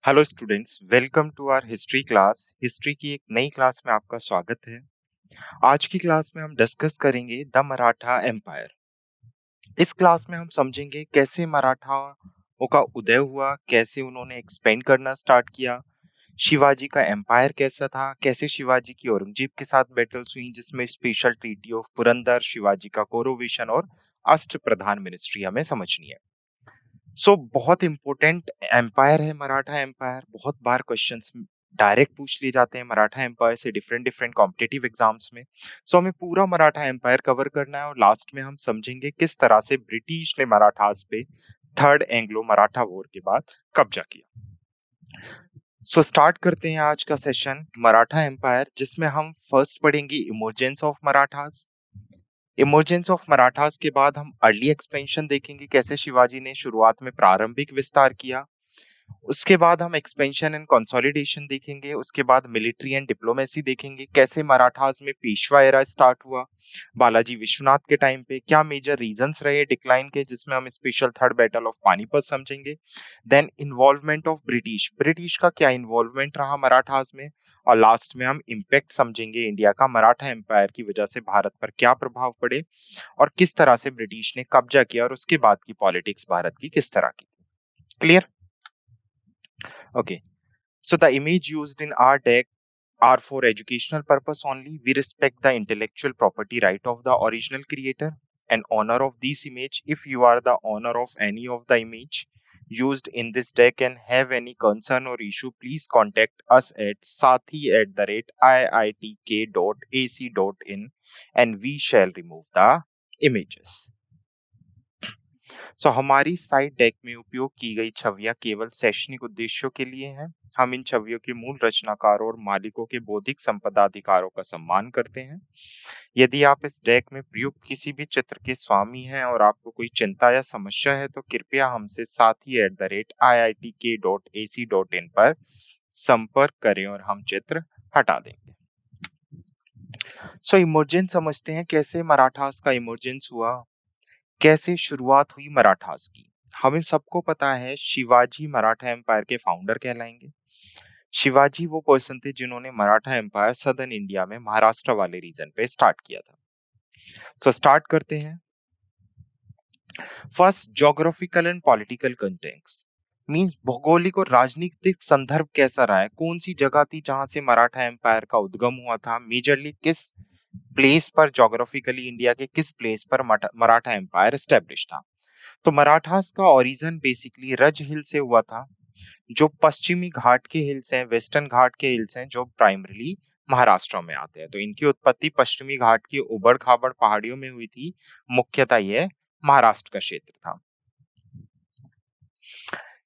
Hello students, welcome to our history class. History की एक नई क्लास में आपका स्वागत है। आज की क्लास में हम डिस्कस करेंगे द मराठा एम्पायर। इस क्लास में हम समझेंगे कैसे मराठाओं का उदय हुआ, कैसे उन्होंने एक्सपेंड करना स्टार्ट किया, शिवाजी का एम्पायर कैसा था, कैसे शिवाजी की औरंगजेब के साथ बैटल्स हुई जिसमें special treaty of Purandar, Shivaji का कोरोवेशन और अष्ट प्रधान मिनिस्ट्री हमें समझनी है। बहुत इंपॉर्टेंट एम्पायर है मराठा एम्पायर। बहुत बार क्वेश्चंस डायरेक्ट पूछ लिए जाते हैं मराठा एम्पायर से डिफरेंट डिफरेंट कॉम्पिटिटिव एग्जाम्स में। हमें पूरा मराठा एम्पायर कवर करना है और लास्ट में हम समझेंगे किस तरह से ब्रिटिश ने मराठास पे थर्ड एंग्लो मराठा वॉर के बाद कब्जा किया। स्टार्ट करते हैं आज का सेशन मराठा एम्पायर, जिसमें हम फर्स्ट पढ़ेंगे emergence of Marathas. Emergence of Marathas के बाद हम अर्ली एक्सपेंशन देखेंगे, कैसे शिवाजी ने शुरुआत में प्रारंभिक विस्तार किया। उसके बाद हम एक्सपेंशन एंड कंसोलिडेशन देखेंगे। उसके बाद मिलिट्री एंड डिप्लोमेसी देखेंगे, कैसे मराठास में पेशवा एरा स्टार्ट हुआ बालाजी विश्वनाथ के टाइम पे, क्या मेजर रीजंस रहे डिक्लाइन के, जिसमें हम special third battle of Panipat समझेंगे। Then involvement of British, British का क्या इन्वॉल्वमेंट रहा मराठास में। और लास्ट में हम इम्पैक्ट समझेंगे इंडिया का मराठा एम्पायर की वजह से भारत पर क्या प्रभाव पड़े और किस तरह से ब्रिटिश ने कब्जा किया और उसके बाद की पॉलिटिक्स भारत की किस तरह की। Clear? Okay. So the image used in our deck are for educational purpose only. We respect the intellectual property right of the original creator and owner of this image. If you are the owner of any of the image used in this deck and have any concern or issue, please contact us at sathi@iitk.ac.in and we shall remove the images. हमारी site deck में उपयोग की गई छवियां केवल शैक्षणिक उद्देश्यों के लिए हैं। हम इन छवियों के मूल रचनाकारों और मालिकों के बौद्धिक संपदा अधिकारों का सम्मान करते हैं। यदि आप इस डेक में प्रयुक्त किसी भी चित्र के स्वामी हैं और आपको कोई चिंता या समस्या है तो कृपया हमसे sathi@iitk.ac.in पर संपर्क करें और हम चित्र हटा देंगे। इमर्जेंस समझते हैं, कैसे मराठास का इमर्जेंस हुआ, कैसे शुरुआत हुई मराठास की। हमें सबको पता है शिवाजी मराठा एम्पायर के फाउंडर कहलाएंगे। शिवाजी वो पर्सन थे जिन्होंने मराठा एम्पायर सदर्न इंडिया में महाराष्ट्र वाले रीजन पे स्टार्ट किया था। स्टार्ट करते हैं। First, geographical and political context means भौगोलिक और राजनीतिक संदर्भ कैसा रहा है, कौन सी जगह थी जहां से मराठा एम्पायर का उद्गम हुआ था, मेजरली किस प्लेस पर, ज्योग्राफिकली इंडिया के किस प्लेस पर मराठा एम्पायर एस्टेब्लिश था। तो मराठास का ओरिजिन बेसिकली रज हिल से हुआ था, जो पश्चिमी घाट के हिल्स हैं, वेस्टर्न घाट के हिल्स हैं, जो प्राइमरीली महाराष्ट्र में आते हैं। तो इनकी उत्पत्ति पश्चिमी घाट की उबड़ खाबड़ पहाड़ियों में हुई थी। मुख्यतः यह महाराष्ट्र का क्षेत्र था।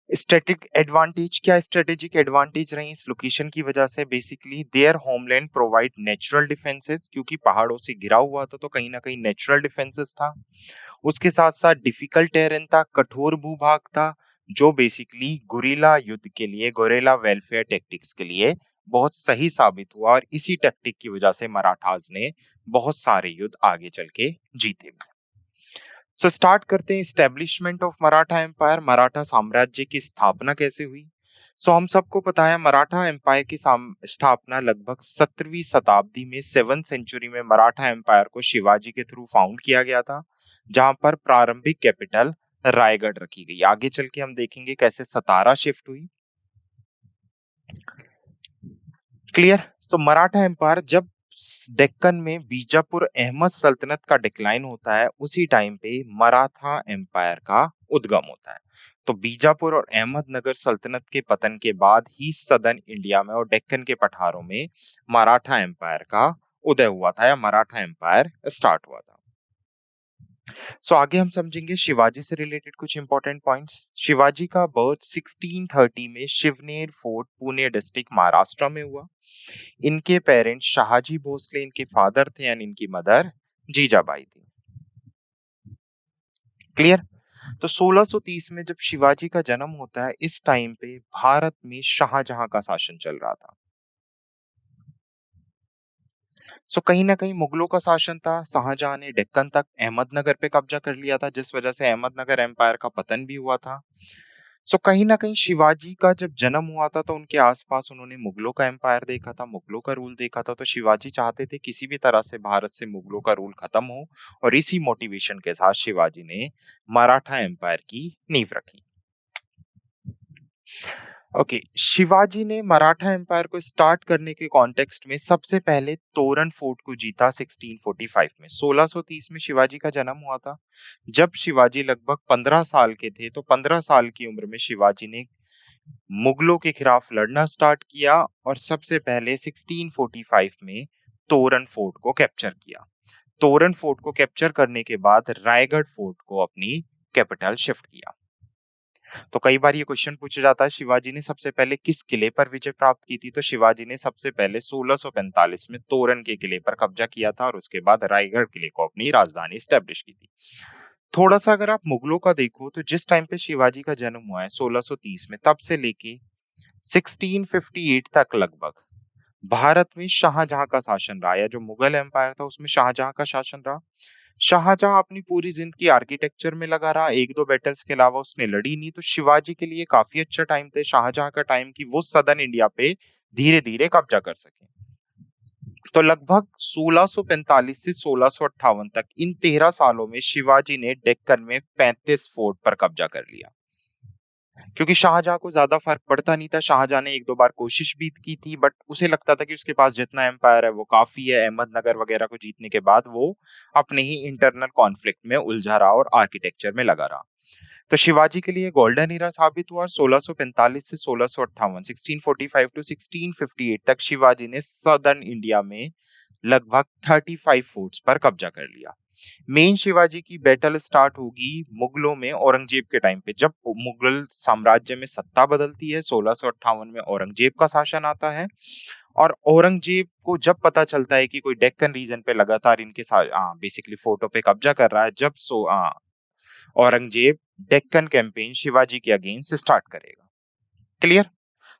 स्ट्रेटेजिक एडवांटेज, क्या स्ट्रेटेजिक एडवांटेज रही इस लोकेशन की वजह से, basically their homeland provide natural defences, क्योंकि पहाड़ों से घिरा हुआ था तो कहीं ना कहीं नेचुरल डिफेंसेस था। उसके साथ साथ डिफिकल्ट टेरेन था, कठोर भूभाग था, जो बेसिकली गुरिल्ला युद्ध के लिए, गोरेला वेलफेयर टेक्टिक्स के लिए बहुत सही साबित हुआ और इसी टेक्टिक की वजह से मराठास ने बहुत सारे युद्ध आगे चल के जीते। स्टार्ट करते हैं establishment of Maratha empire, Maratha साम्राज्य की स्थापना कैसे हुई। हम सबको पता है मराठा एम्पायर की स्थापना लगभग 17वीं शताब्दी में, 7th सेंचुरी में मराठा एम्पायर को शिवाजी के थ्रू फाउंड किया गया था, जहां पर प्रारंभिक कैपिटल रायगढ़ रखी गई। आगे चल के हम देखेंगे कैसे सतारा शिफ्ट हुई। क्लियर? तो मराठा एम्पायर जब डेक्कन में बीजापुर अहमद सल्तनत का डिक्लाइन होता है, उसी टाइम पे मराठा एम्पायर का उद्गम होता है। तो बीजापुर और अहमदनगर सल्तनत के पतन के बाद ही सदर्न इंडिया में और डेक्कन के पठारों में मराठा एम्पायर का उदय हुआ था या मराठा एम्पायर स्टार्ट हुआ था। आगे हम समझेंगे शिवाजी से रिलेटेड कुछ इंपॉर्टेंट पॉइंट्स। शिवाजी का बर्थ 1630 में शिवनेर फोर्ट, पुणे डिस्ट्रिक्ट, महाराष्ट्र में हुआ। इनके पेरेंट्स शाहजी भोसले इनके फादर थे एंड इनकी मदर जीजाबाई थी। क्लियर? तो 1630 में जब शिवाजी का जन्म होता है, इस टाइम पे भारत में शाहजहां का शासन चल रहा था। कहीं ना कहीं मुगलों का शासन था। शाहजहां ने डेक्कन तक अहमदनगर पे कब्जा कर लिया था, जिस वजह से अहमदनगर एम्पायर का पतन भी हुआ था। सो कहीं न कहीं शिवाजी का जब जन्म हुआ था तो उनके आस-पास उन्होंने मुगलों का एम्पायर देखा था, मुगलों का रूल देखा था, तो शिवाजी चाहते थे किसी भी तरह से भारत से मुगलों का रूल खत्म हो और इसी मोटिवेशन के साथ शिवाजी ने मराठा एम्पायर की नींव रखी। ओके, शिवाजी ने मराठा एम्पायर को स्टार्ट करने के कॉन्टेक्स्ट में सबसे पहले तोरण फोर्ट को जीता 1645 में। 1630 में शिवाजी का जन्म हुआ था। जब शिवाजी लगभग 15 साल के थे तो 15 साल की उम्र में शिवाजी ने मुगलों के खिलाफ लड़ना स्टार्ट किया और सबसे पहले 1645 में तोरण फोर्ट को कैप्चर किया। तोरण फोर्ट को कैप्चर करने के बाद रायगढ़ फोर्ट को अपनी कैपिटल शिफ्ट किया। तो कई बार ये क्वेश्चन पूछा जाता है शिवाजी ने सबसे पहले किस किले पर विजय प्राप्त की थी? तो शिवाजी ने सबसे पहले 1645 में तोरण के किले पर कब्जा किया था और उसके बाद रायगढ़ किले को अपनी राजधानी स्टैब्लिश की थी। थोड़ा सा अगर आप मुगलों का देखो तो जिस टाइम पे शिवाजी का जन्म हुआ है 1630 में, तब से लेके 1658 तक लगभग भारत में शाहजहां का शासन रहा, या जो मुगल एम्पायर था उसमें शाहजहां का शासन रहा। शाहजहां अपनी पूरी जिंदगी आर्किटेक्चर में लगा रहा, एक दो बैटल्स के अलावा उसने लड़ी नहीं। तो शिवाजी के लिए काफी अच्छा टाइम था शाहजहां का टाइम कि वो सदर्न इंडिया पे धीरे धीरे कब्जा कर सके। तो लगभग 1645 से 1658 तक इन 13 सालों में शिवाजी ने डेक्कन में 35 फोर्ट पर कब्जा कर लिया। क्योंकि शाहजहां को ज्यादा फर्क पड़ता नहीं था, शाहजहां ने एक दो बार कोशिश भी की थी बट उसे लगता था कि उसके पास जितना एम्पायर है वो काफी है। अहमदनगर वगैरह को जीतने के बाद वो अपने ही इंटरनल कॉन्फ्लिक्ट में उलझा रहा और आर्किटेक्चर में लगा रहा। तो शिवाजी के लिए गोल्डन ईरा साबित हुआ और 1645 से 1658, 1645 टू 1658 तक शिवाजी ने सदर्न इंडिया में लगभग 35 फोर्ट्स पर कब्जा कर लिया। मेन शिवाजी की बैटल स्टार्ट होगी मुगलों में औरंगजेब के टाइम पे, जब मुगल साम्राज्य में सत्ता बदलती है। 1658 में औरंगजेब का शासन आता है और औरंगजेब को जब पता चलता है कि कोई डेक्कन रीजन पे लगातार इनके साथ बेसिकली फोर्टों पे कब्जा कर रहा है, जब औरंगजेब डेक्कन कैंपेन शिवाजी के अगेंस्ट स्टार्ट करेगा। क्लियर?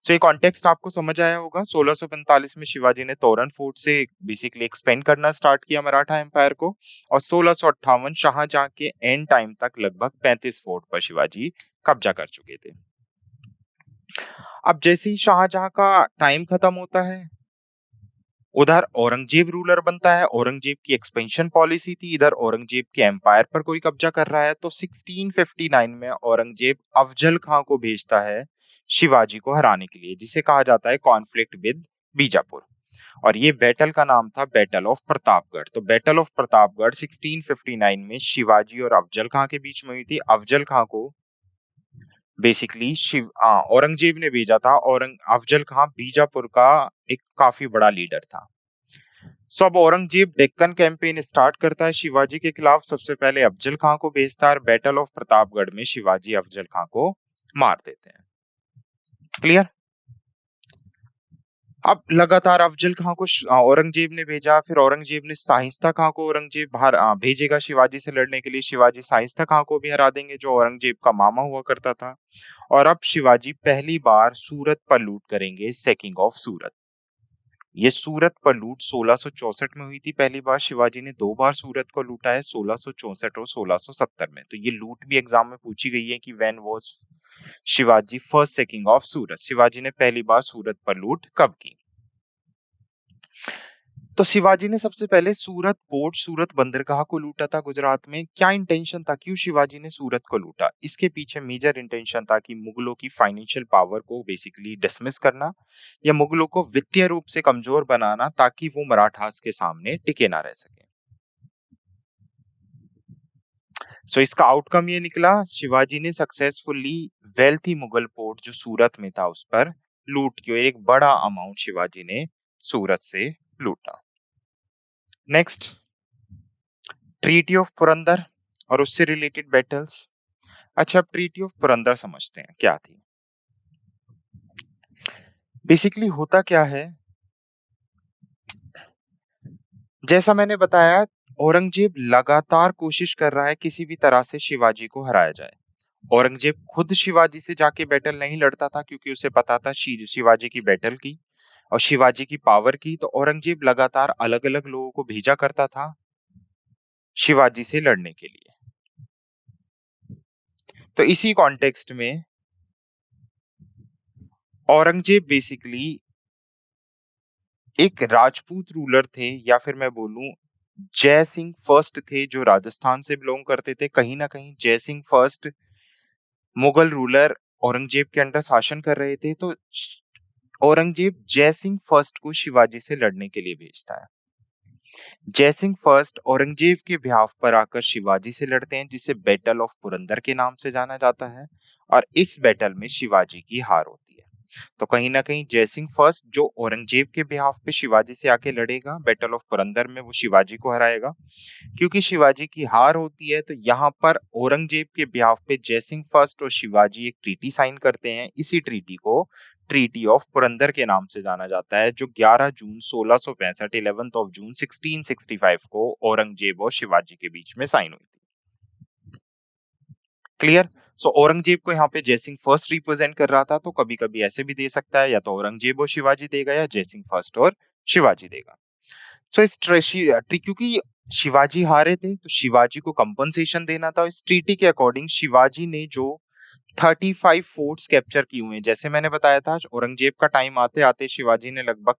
सो ये कॉन्टेक्स्ट आपको समझ आया होगा। 1645 में शिवाजी ने तोरण फोर्ट से बेसिकली एक्सपेंड करना स्टार्ट किया मराठा एम्पायर को और 1658 शाहजहां के एंड टाइम तक लगभग 35 फोर्ट पर शिवाजी कब्जा कर चुके थे। अब जैसे ही शाहजहां का टाइम खत्म होता है, उधर औरंगजेब रूलर बनता है। औरंगजेब की एक्सपेंशन पॉलिसी थी, इधर औरंगजेब के एम्पायर पर कोई कब्जा कर रहा है। तो 1659 में औरंगजेब अफजल खां को भेजता है शिवाजी को हराने के लिए, जिसे कहा जाता है कॉन्फ्लिक्ट विद बीजापुर। और ये बैटल का नाम था बैटल ऑफ प्रतापगढ़। तो बैटल ऑफ प्रतापगढ़ 1659 में शिवाजी और अफजल खां के बीच में हुई थी। अफजल खां को बेसिकली औरंगजेब ने भेजा था। अफजल खां बीजापुर का एक काफी बड़ा लीडर था। सो अब औरंगजेब डेक्कन कैंपेन स्टार्ट करता है शिवाजी के खिलाफ। सबसे पहले अफजल खां को भेजता है और बैटल ऑफ प्रतापगढ़ में शिवाजी अफजल खां को मार देते हैं। क्लियर? अब लगातार अफजल खां को औरंगजेब ने भेजा, फिर औरंगजेब ने शाइस्ता खां को औरंगजेब भेजेगा शिवाजी से लड़ने के लिए। शिवाजी शाइस्ता खां को भी हरा देंगे जो औरंगजेब का मामा हुआ करता था। और अब शिवाजी पहली बार सूरत पर लूट करेंगे, सेकिंग ऑफ सूरत। ये सूरत पर लूट 1664 में हुई थी पहली बार। शिवाजी ने दो बार सूरत को लूटा है, 1664 और 1670 में। तो ये लूट भी एग्जाम में पूछी गई है कि when was Shivaji first sacking of Surat, Shivaji ने पहली बार सूरत पर लूट कब की? तो शिवाजी ने सबसे पहले सूरत पोर्ट, सूरत बंदरगाह को लूटा था गुजरात में। क्या इंटेंशन था, क्यों शिवाजी ने सूरत को लूटा? इसके पीछे मेजर इंटेंशन था कि मुगलों की फाइनेंशियल पावर को बेसिकली डिसमिस करना या मुगलों को वित्तीय रूप से कमजोर बनाना ताकि वो मराठास के सामने टिके ना रह सके। सो इसका आउटकम ये निकला, शिवाजी ने सक्सेसफुली वेल्थी मुगल पोर्ट जो सूरत में था उस पर लूट की और एक बड़ा अमाउंट शिवाजी ने सूरत से लूटा। नेक्स्ट, ट्रीटी ऑफ पुरंदर और उससे रिलेटेड बैटल्स। अच्छा, अब ट्रीटी ऑफ पुरंदर समझते हैं क्या थी। बेसिकली होता क्या है, जैसा मैंने बताया, औरंगजेब लगातार कोशिश कर रहा है किसी भी तरह से शिवाजी को हराया जाए। औरंगजेब खुद शिवाजी से जाके बैटल नहीं लड़ता था क्योंकि उसे पता था शिवाजी की बैटल की और शिवाजी की पावर की। तो औरंगजेब लगातार अलग अलग लोगों को भेजा करता था शिवाजी से लड़ने के लिए। तो इसी कॉन्टेक्स्ट में औरंगजेब बेसिकली एक राजपूत रूलर थे, या फिर मैं बोलूं जय सिंह फर्स्ट थे, जो राजस्थान से बिलोंग करते थे। कहीं ना कहीं जय सिंह फर्स्ट मुगल रूलर औरंगजेब के अंडर शासन कर रहे थे, तो औरंगजेब जय सिंह फर्स्ट को शिवाजी से लड़ने के लिए भेजता है। जय सिंह फर्स्ट औरंगजेब के बिहाफ पर आकर शिवाजी से लड़ते हैं, जिसे बैटल ऑफ पुरंदर के नाम से जाना जाता है, और इस बैटल में शिवाजी की हार होती है। तो कहीं ना कहीं जय सिंह फर्स्ट जो औरंगजेब के बिहाफ पे शिवाजी से आके लड़ेगा, बैटल ऑफ पुरंदर में वो शिवाजी को हराएगा। क्योंकि शिवाजी की हार होती है, तो यहाँ पर औरंगजेब के बिहाफ पे जय सिंह फर्स्ट और शिवाजी एक ट्रीटी साइन करते हैं। इसी ट्रीटी को ट्रीटी ऑफ पुरंदर के नाम से जाना जाता है, जो 11 जून 1665 11th ऑफ जून 1665 को औरंगजेब और शिवाजी के बीच में साइन हुई थी। क्लियर? सो औरंगजेब को यहाँ पे जयसिंह फर्स्ट रिप्रेजेंट कर रहा था, तो कभी कभी ऐसे भी दे सकता है, या तो औरंगजेब और शिवाजी देगा, या जयसिंह फर्स्ट और शिवाजी देगा। सो क्योंकि शिवाजी हारे थे, तो शिवाजी को कंपनसेशन देना था। इस ट्रीटी के अकॉर्डिंग शिवाजी ने जो 35 फोर्ट्स कैप्चर किए हुए हैं, जैसे मैंने बताया था औरंगजेब का टाइम आते आते शिवाजी ने लगभग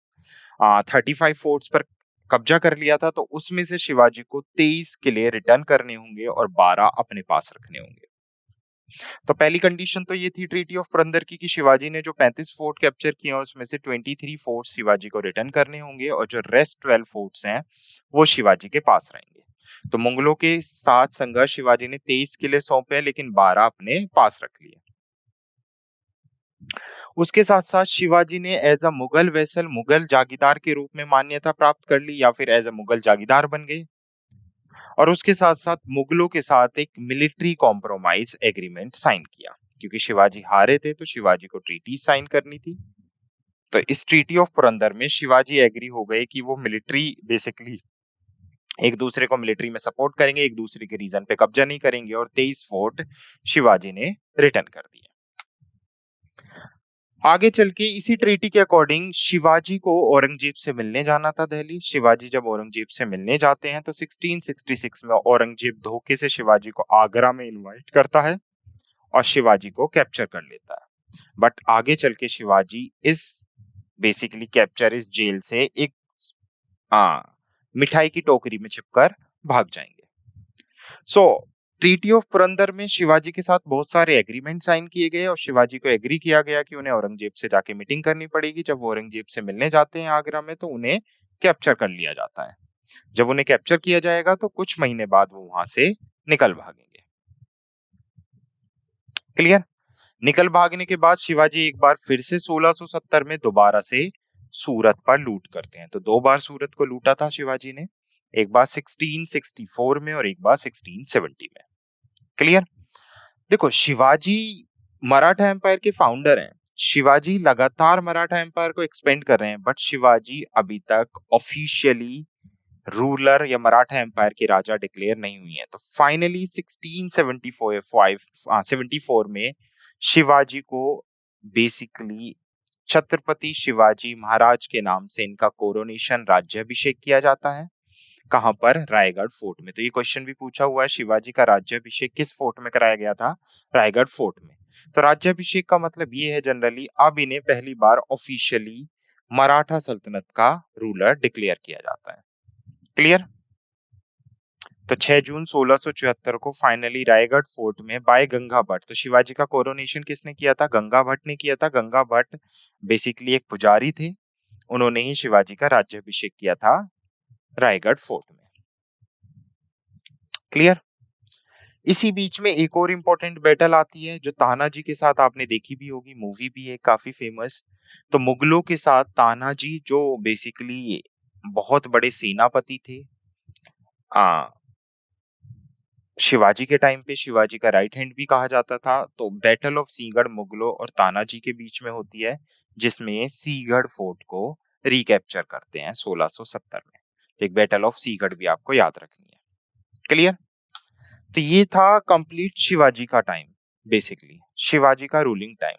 35 फोर्ट्स पर कब्जा कर लिया था, तो उसमें से शिवाजी को 23 किले रिटर्न करने होंगे और 12 अपने पास रखने होंगे। तो पहली कंडीशन तो ये थी ट्रीटी ऑफ पुरंदर की, कि शिवाजी ने जो 35 फोर्ट कैप्चर किए हैं उसमें से 23 फोर्ट शिवाजी को रिटर्न करने होंगे, और जो रेस्ट 12 फोर्ट्स हैं वो शिवाजी के पास रहेंगे। तो मुगलों के साथ संघर्ष शिवाजी ने 23 किले सौंपे, लेकिन 12 अपने पास रख लिए। उसके साथ साथ शिवाजी ने as a Mughal vassal Mughal जागीरदार के रूप में मान्यता प्राप्त कर ली, या फिर एज अ मुगल जागीरदार बन गए। और उसके साथ साथ मुगलों के साथ एक मिलिट्री कॉम्प्रोमाइज एग्रीमेंट साइन किया, क्योंकि शिवाजी हारे थे तो शिवाजी को ट्रीटी साइन करनी थी। तो इस ट्रीटी ऑफ पुरंदर में शिवाजी एग्री हो गए कि वो मिलिट्री बेसिकली एक दूसरे को मिलिट्री में सपोर्ट करेंगे, एक दूसरे के रीजन पे कब्जा नहीं करेंगे, और 23 फोर्ट शिवाजी ने रिटर्न कर दिए। आगे चल के इसी ट्रीटी के अकॉर्डिंग शिवाजी को औरंगजेब से मिलने जाना था दिल्ली। शिवाजी जब औरंगजेब से मिलने जाते हैं, तो 1666 में औरंगजेब धोखे से शिवाजी को आगरा में इनवाइट करता है और शिवाजी को कैप्चर कर लेता है। बट आगे चल के शिवाजी इस बेसिकली कैप्चर इस जेल से एक मिठाई की टोकरी में छिपकर भाग जाएंगे। सो ट्रीटी ऑफ पुरंदर में शिवाजी के साथ बहुत सारे एग्रीमेंट साइन किए गए, और शिवाजी को एग्री किया गया कि उन्हें औरंगजेब से जाके मीटिंग करनी पड़ेगी। जब वो औरंगजेब से मिलने जाते हैं आगरा में, तो उन्हें कैप्चर कर लिया जाता है। जब उन्हें कैप्चर किया जाएगा, तो कुछ महीने बाद वो वहां से निकल भागेंगे। क्लियर? निकल भागने के बाद शिवाजी एक बार फिर से 1670 में दोबारा से सूरत पर लूट करते हैं। तो 2 बार सूरत को लूटा था शिवाजी ने, एक बार 1664 में और एक बार 1670 में। क्लियर? देखो, शिवाजी मराठा एम्पायर के फाउंडर हैं। शिवाजी लगातार मराठा एम्पायर को एक्सपेंड कर रहे हैं, बट शिवाजी अभी तक ऑफिशियली रूलर या मराठा एम्पायर के राजा डिक्लेयर नहीं हुई है। तो फाइनली 1674 में शिवाजी को बेसिकली छत्रपति शिवाजी महाराज के नाम से इनका कोरोनेशन राज्याभिषेक किया जाता है। कहां पर? रायगढ़ फोर्ट में। तो ये क्वेश्चन भी पूछा हुआ है, शिवाजी का राज्याभिषेक किस फोर्ट में कराया गया था? रायगढ़ फोर्ट में। तो राज्याभिषेक का मतलब ये है जनरली अब इन्हें पहली बार ऑफिशियली मराठा सल्तनत का रूलर डिक्लेयर किया जाता है। क्लियर? तो 6 जून 1674 को फाइनली रायगढ़ फोर्ट में बाय गंगा भट्ट, तो शिवाजी का कोरोनेशन किसने किया था? गंगा भट्ट ने किया था। गंगा भट्ट बेसिकली एक पुजारी थे, उन्होंने ही शिवाजी का राज्याभिषेक किया था रायगढ़ फोर्ट में। क्लियर? इसी बीच में एक और इम्पोर्टेंट बैटल आती है, जो तानाजी के साथ आपने देखी भी होगी, मूवी भी है काफी फेमस। तो मुगलों के साथ तानाजी जो बेसिकली बहुत बड़े सेनापति थे, आ, शिवाजी के टाइम पे शिवाजी का राइट हैंड भी कहा जाता था। तो बैटल ऑफ सीगढ़ मुगलों और तानाजी के बीच में होती है, जिसमें सीगढ़ फोर्ट को रिकैप्चर करते हैं 1670 में। एक बैटल ऑफ सीगढ़ भी आपको याद रखनी है। क्लियर? तो ये था कंप्लीट शिवाजी का टाइम, बेसिकली शिवाजी का रूलिंग टाइम।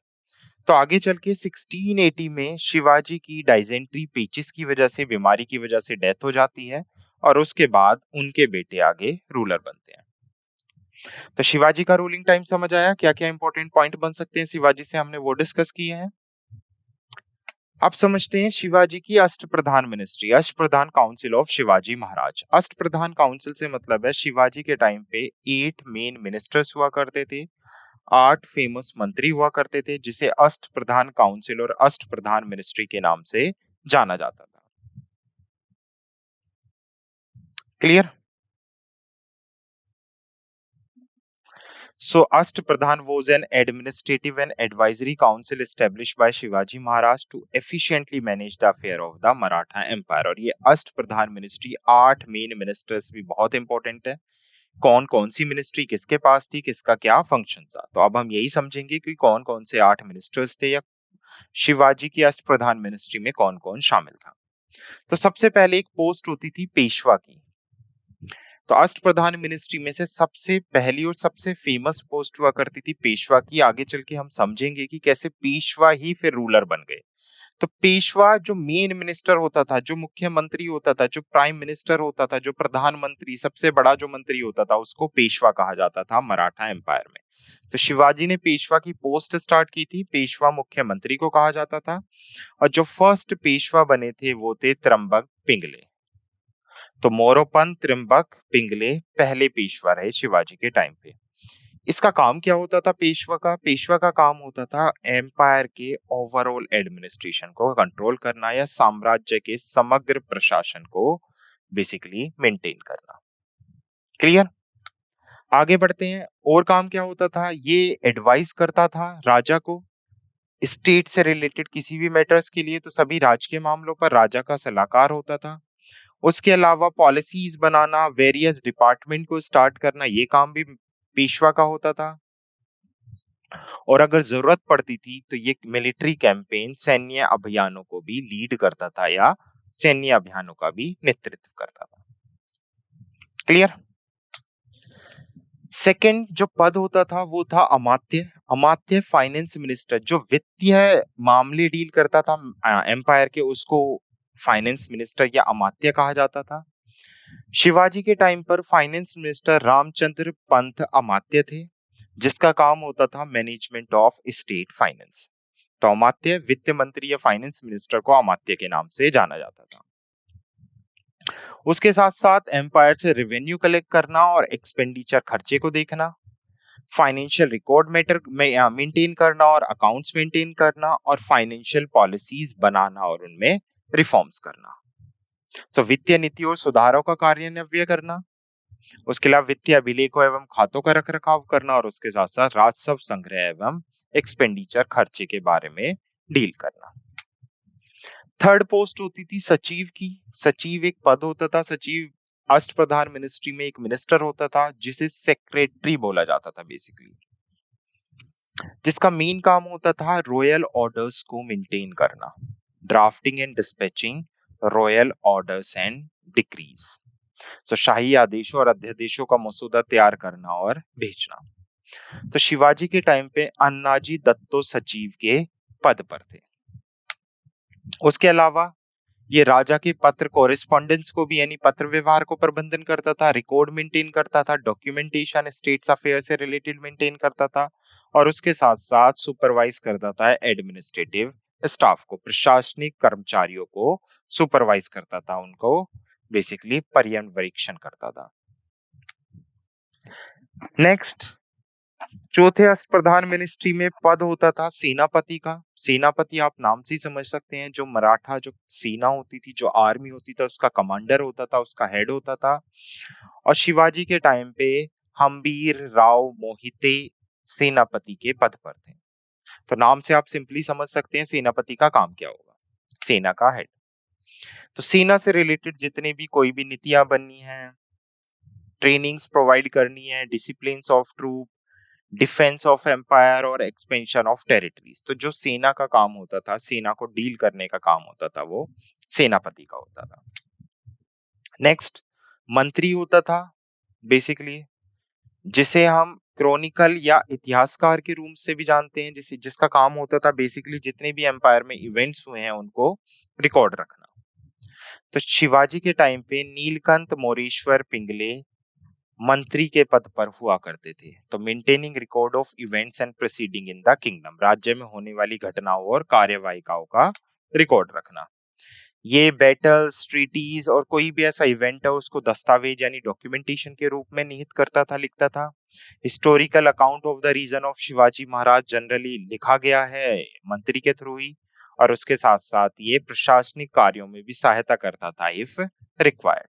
तो आगे चल के 1680 में शिवाजी की डाइजेंट्री पेचिस की वजह से, बीमारी की वजह से डेथ हो जाती है, और उसके बाद उनके बेटे आगे रूलर बनते हैं। तो शिवाजी का रूलिंग टाइम समझ आया? क्या क्या इंपॉर्टेंट पॉइंट बन सकते हैं शिवाजी से, हमने वो डिस्कस किए हैं। आप समझते हैं शिवाजी की Ashtapradhan ministry, Ashtapradhan council of Shivaji Maharaj. Ashtapradhan council से मतलब है शिवाजी के टाइम पे 8 मेन मिनिस्टर्स हुआ करते थे, 8 फेमस मंत्री हुआ करते थे, जिसे अष्टप्रधान काउंसिल और अष्टप्रधान मिनिस्ट्री के नाम से जाना जाता था। Clear? So, Ashtapradhan was an administrative and advisory council established by Shivaji Maharaj to efficiently manage the affair of the Maratha Empire। और ये अष्टप्रधान मिनिस्ट्री 8 मेन मिनिस्टर्स भी बहुत इंपॉर्टेंट है। कौन कौन सी मिनिस्ट्री किसके पास थी, किसका क्या फंक्शन था, तो अब हम यही समझेंगे कि कौन कौन से 8 मिनिस्टर्स थे या शिवाजी की अष्टप्रधान मिनिस्ट्री में कौन कौन शामिल था। तो सबसे पहले एक पोस्ट होती थी पेशवा की। तो अष्टप्रधान मिनिस्ट्री में से सबसे पहली और सबसे फेमस पोस्ट हुआ करती थी पेशवा की। आगे चल के हम समझेंगे कि कैसे पेशवा ही फिर रूलर बन गए। तो पेशवा जो मेन मिनिस्टर होता था, जो मुख्यमंत्री होता था, जो प्राइम मिनिस्टर होता था, जो प्रधानमंत्री, सबसे बड़ा जो मंत्री होता था, उसको पेशवा कहा जाता था मराठा एम्पायर में। तो शिवाजी ने पेशवा की पोस्ट स्टार्ट की थी, पेशवा मुख्यमंत्री को कहा जाता था। और जो फर्स्ट पेशवा बने थे वो थे त्र्यंबक पिंगले। तो मोरोपंत त्र्यंबक पिंगले पहले पेशवा रहे शिवाजी के टाइम पे। इसका काम क्या होता था पेशवा का काम होता था एम्पायर के ओवरऑल एडमिनिस्ट्रेशन को कंट्रोल करना या साम्राज्य के समग्र प्रशासन को बेसिकली मेंटेन करना। क्लियर? आगे बढ़ते हैं। और काम क्या होता था, ये एडवाइस करता था राजा को स्टेट से रिलेटेड किसी भी मैटर्स के लिए, तो सभी राजकीय मामलों पर राजा का सलाहकार होता था। उसके अलावा पॉलिसीज बनाना, वेरियस डिपार्टमेंट को स्टार्ट करना, ये काम भी पेशवा का होता था। और अगर जरूरत पड़ती थी तो ये मिलिट्री कैंपेन, सैन्य अभियानों को भी लीड करता था या सैन्य अभियानों का भी नेतृत्व करता था। क्लियर? सेकंड जो पद होता था वो था अमात्य। अमात्य फाइनेंस मिनिस्टर, जो वित्तीय मामले डील करता था एम्पायर के, उसको फाइनेंस मिनिस्टर या अमात्य कहा जाता था। शिवाजी के टाइम पर फाइनेंस मिनिस्टर रामचंद्र पंत अमात्य थे, जिसका काम होता था मैनेजमेंट ऑफ स्टेट फाइनेंस। तो अमात्य वित्त मंत्री या फाइनेंस मिनिस्टर को अमात्य के नाम से जाना जाता था। उसके साथ साथ एम्पायर से रेवेन्यू कलेक्ट करना और एक्सपेंडिचर खर्चे को देखना, फाइनेंशियल रिकॉर्ड मैटर मेंटेन करना और अकाउंट्स मेंटेन करना, और फाइनेंशियल पॉलिसीज बनाना और उनमें रिफॉर्म्स करना। तो वित्तीय नीति और सुधारों का कार्यान्वयन करना, उसके अलावा वित्तीय अभिलेखों एवं खातों का रखरखाव करना, और उसके साथ साथ राजस्व संग्रह एवं एक्सपेंडिचर खर्चे के बारे में डील करना। थर्ड पोस्ट होती थी सचिव की। सचिव एक पद होता था। सचिव अष्टप्रधान मिनिस्ट्री में एक मिनिस्टर होता था जिसे सेक्रेटरी बोला जाता था बेसिकली, जिसका मेन काम होता था रॉयल ऑर्डर्स को मेंटेन करना, drafting and dispatching royal orders and decrease. तो शाही आदेशों और अध्यादेशों का मसौदा तैयार करना और भेजना। तो शिवाजी के टाइम पे अन्नाजी दत्तो सचिव के पद पर थे। उसके अलावा ये राजा के पत्र कॉरेस्पॉन्डेंस को भी, यानी पत्र व्यवहार को प्रबंधन करता था, रिकॉर्ड मेंटेन करता था, डॉक्यूमेंटेशन स्टेट्स अफेयर से रिलेटेड मेंटेन करता था, और उसके साथ साथ सुपरवाइज करता था एडमिनिस्ट्रेटिव स्टाफ को, प्रशासनिक कर्मचारियों को सुपरवाइज करता था, उनको बेसिकली पर्यवेक्षण करता था। नेक्स्ट, चौथे अष्टप्रधान मिनिस्ट्री में पद होता था सेनापति का। सेनापति आप नाम से ही समझ सकते हैं, जो मराठा जो सेना होती थी, जो आर्मी होती था, उसका कमांडर होता था, उसका हेड होता था। और शिवाजी के टाइम पे हम्बीर राव मोहिते सेनापति के पद पर थे। तो नाम से आप सिंपली समझ सकते हैं सेनापति का काम क्या होगा, सेना का हेड। तो सेना से रिलेटेड जितने भी कोई भी नीतियां बननी है, ट्रेनिंग्स प्रोवाइड करनी है, discipline of troop, defence of empire और एक्सपेंशन ऑफ टेरिटरीज, तो जो सेना का काम होता था, सेना को डील करने का काम होता था, वो सेनापति का होता था। नेक्स्ट, मंत्री होता था बेसिकली, जिसे हम क्रॉनिकल या इतिहासकार के रूप से भी जानते हैं, जिसका काम होता था बेसिकली जितने भी एम्पायर में इवेंट्स हुए हैं उनको रिकॉर्ड रखना। तो शिवाजी के टाइम पे नीलकंठ मोरेश्वर पिंगले मंत्री के पद पर हुआ करते थे। तो maintaining record of events and proceeding in the kingdom, राज्य में होने वाली घटनाओं और कार्यवाहिकाओं का रिकॉर्ड रखना। ये बैटल्स, ट्रीटीज और कोई भी ऐसा इवेंट है उसको दस्तावेज यानी डॉक्यूमेंटेशन के रूप में निहित करता था, लिखता था। Historical account of the region of Shivaji Maharaj generally लिखा गया है मंत्री के थ्रू ही, और उसके साथ साथ ये प्रशासनिक कार्यों में भी सहायता करता था इफ रिक्वायर्ड।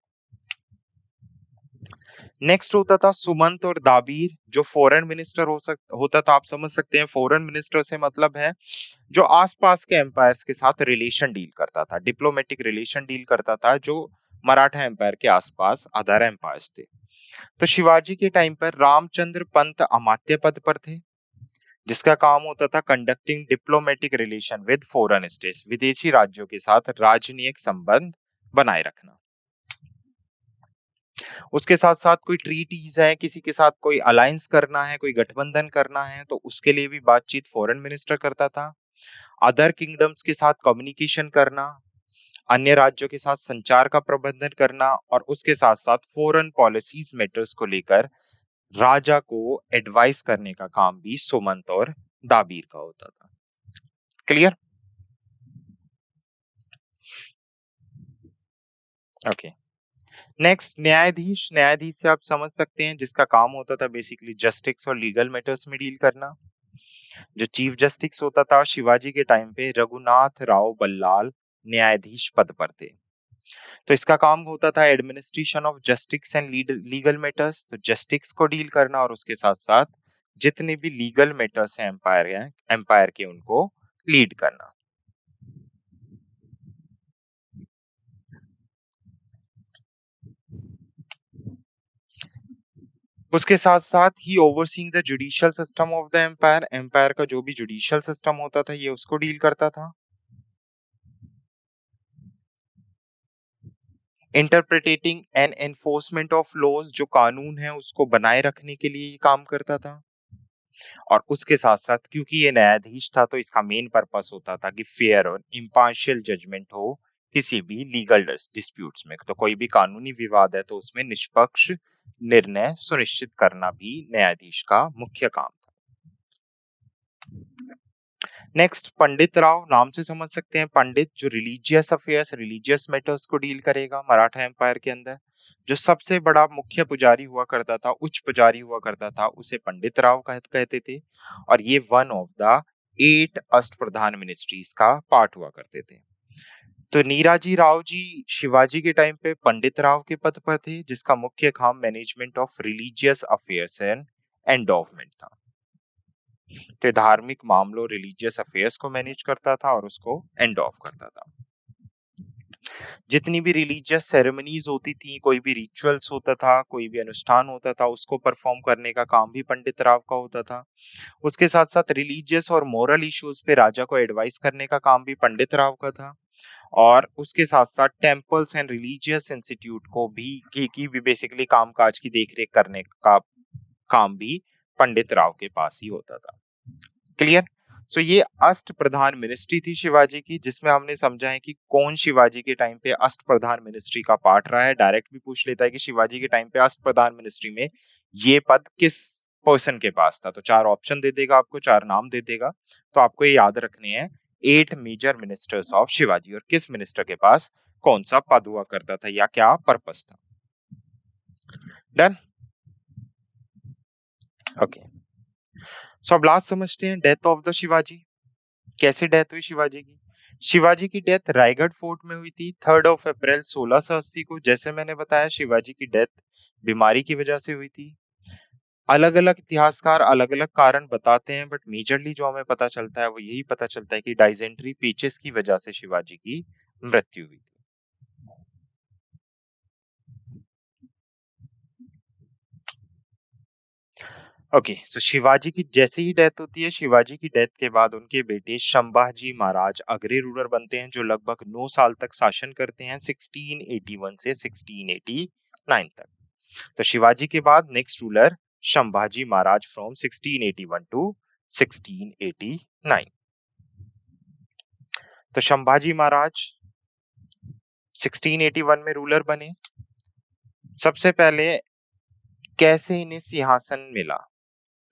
नेक्स्ट होता था सुमंत और दाबीर, जो फॉरेन मिनिस्टर होता था। आप समझ सकते हैं फॉरेन मिनिस्टर से मतलब है जो आसपास के एम्पायर्स के साथ रिलेशन डील करता था, डिप्लोमेटिक रिलेशन डील करता था, जो मराठा एम्पायर के आसपास अदर एम्पायर्स थे। तो शिवाजी के टाइम पर रामचंद्र पंत अमात्य पद पर थे, जिसका काम होता था conducting diplomatic relation with foreign states, विदेशी राज्यों के साथ राजनयिक संबंध बनाए रखना। उसके साथ साथ कोई ट्रीटीज है, किसी के साथ कोई अलायंस करना है, कोई गठबंधन करना है, तो उसके लिए भी बातचीत फॉरेन मिनिस्टर करता था। अदर किंगडम्स के साथ कम्युनिकेशन करना, अन्य राज्यों के साथ संचार का प्रबंधन करना, और उसके साथ साथ फॉरेन पॉलिसीज मैटर्स को लेकर राजा को एडवाइस करने का काम भी सुमंत और दाबीर का होता था। क्लियर? ओके। नेक्स्ट न्यायाधीश। न्यायाधीश से आप समझ सकते हैं जिसका काम होता था बेसिकली जस्टिस और लीगल मैटर्स में डील करना। जो चीफ जस्टिस होता था शिवाजी के टाइम पे रघुनाथ राव बल्लाल न्यायाधीश पद पर थे। तो इसका काम होता था administration of justice and legal matters, तो जस्टिस को डील करना और उसके साथ साथ जितने भी लीगल मैटर्स हैं एम्पायर के उनको लीड करना। उसके साथ साथ ही overseeing the judicial system of the empire, empire का जो भी जुडिशियल सिस्टम होता था ये उसको डील करता था। Interpreting and enforcement of laws, जो कानून है उसको बनाए रखने के लिए ये काम करता था। और उसके साथ साथ क्योंकि ये न्यायाधीश था तो इसका मेन पर्पस होता था कि फेयर और इम्पार्शियल जजमेंट हो किसी भी लीगल डिस्प्यूट्स में। तो कोई भी कानूनी विवाद है तो उसमें निष्पक्ष निर्णय सुनिश्चित करना भी न्यायाधीश का मुख्य काम था। नेक्स्ट पंडित राव। नाम से समझ सकते हैं पंडित, जो रिलीजियस अफेयर्स, रिलीजियस मैटर्स को डील करेगा मराठा एम्पायर के अंदर। जो सबसे बड़ा मुख्य पुजारी हुआ करता था, उच्च पुजारी हुआ करता था, उसे पंडित राव कहते थे। और ये one of the 8 Ashtapradhan ministries का पार्ट हुआ करते थे। तो नीराजी राव जी शिवाजी के टाइम पे पंडित राव के पद पर थे, जिसका मुख्य काम management of religious affairs and endowment था। तो धार्मिक मामलों, रिलीजियस अफेयर्स को मैनेज करता था और उसको एंड ऑफ करता था। जितनी भी रिलीजियस सेरेमनीज होती थी, कोई भी रिचुअल्स होता था, कोई भी अनुष्ठान होता था, उसको परफॉर्म करने का काम भी पंडित राव का होता था। उसके साथ साथ रिलीजियस और मोरल इश्यूज पे राजा को एडवाइस करने का काम भी पंडित राव का था। और उसके साथ साथ टेम्पल्स एंड रिलीजियस इंस्टीट्यूट को भी की भी बेसिकली कामकाज की देखरेख करने का काम भी पंडित राव के पास ही होता था। क्लियर? सो ये अष्ट प्रधान मिनिस्ट्री थी शिवाजी की, जिसमें हमने समझा है कि कौन शिवाजी के टाइम पे अष्ट प्रधान मिनिस्ट्री का पार्ट रहा है। डायरेक्ट भी पूछ लेता है कि शिवाजी के टाइम पे अष्ट प्रधान मिनिस्ट्री में ये पद किस पर्सन के पास था, तो 4 ऑप्शन दे देगा आपको, 4 नाम दे देगा। तो आपको ये याद रखने हैं 8 मेजर मिनिस्टर्स ऑफ शिवाजी, और किस मिनिस्टर के पास कौन सा पद हुआ करता था या क्या पर्पस था। डन? ओके। सो अब लास्ट समझते हैं डेथ ऑफ द शिवाजी। कैसे डेथ हुई शिवाजी की? शिवाजी की डेथ रायगढ़ फोर्ट में हुई थी 3 अप्रैल 1680 को। जैसे मैंने बताया शिवाजी की डेथ बीमारी की वजह से हुई थी। अलग अलग इतिहासकार अलग अलग कारण बताते हैं, बट मेजरली जो हमें पता चलता है वो यही पता चलता है कि डाइजेंट्री पेचिस की वजह से शिवाजी की मृत्यु हुई थी। ओके, सो शिवाजी की जैसे ही डेथ होती है, शिवाजी की डेथ के बाद उनके बेटे संभाजी महाराज अग्रे रूलर बनते हैं, जो लगभग 9 साल तक शासन करते हैं 1681 से 1689 तक। तो शिवाजी के बाद next ruler Sambhaji Maharaj from 1681 to 1689। तो संभाजी महाराज 1681 में रूलर बने। सबसे पहले कैसे इन्हें सिंहासन मिला?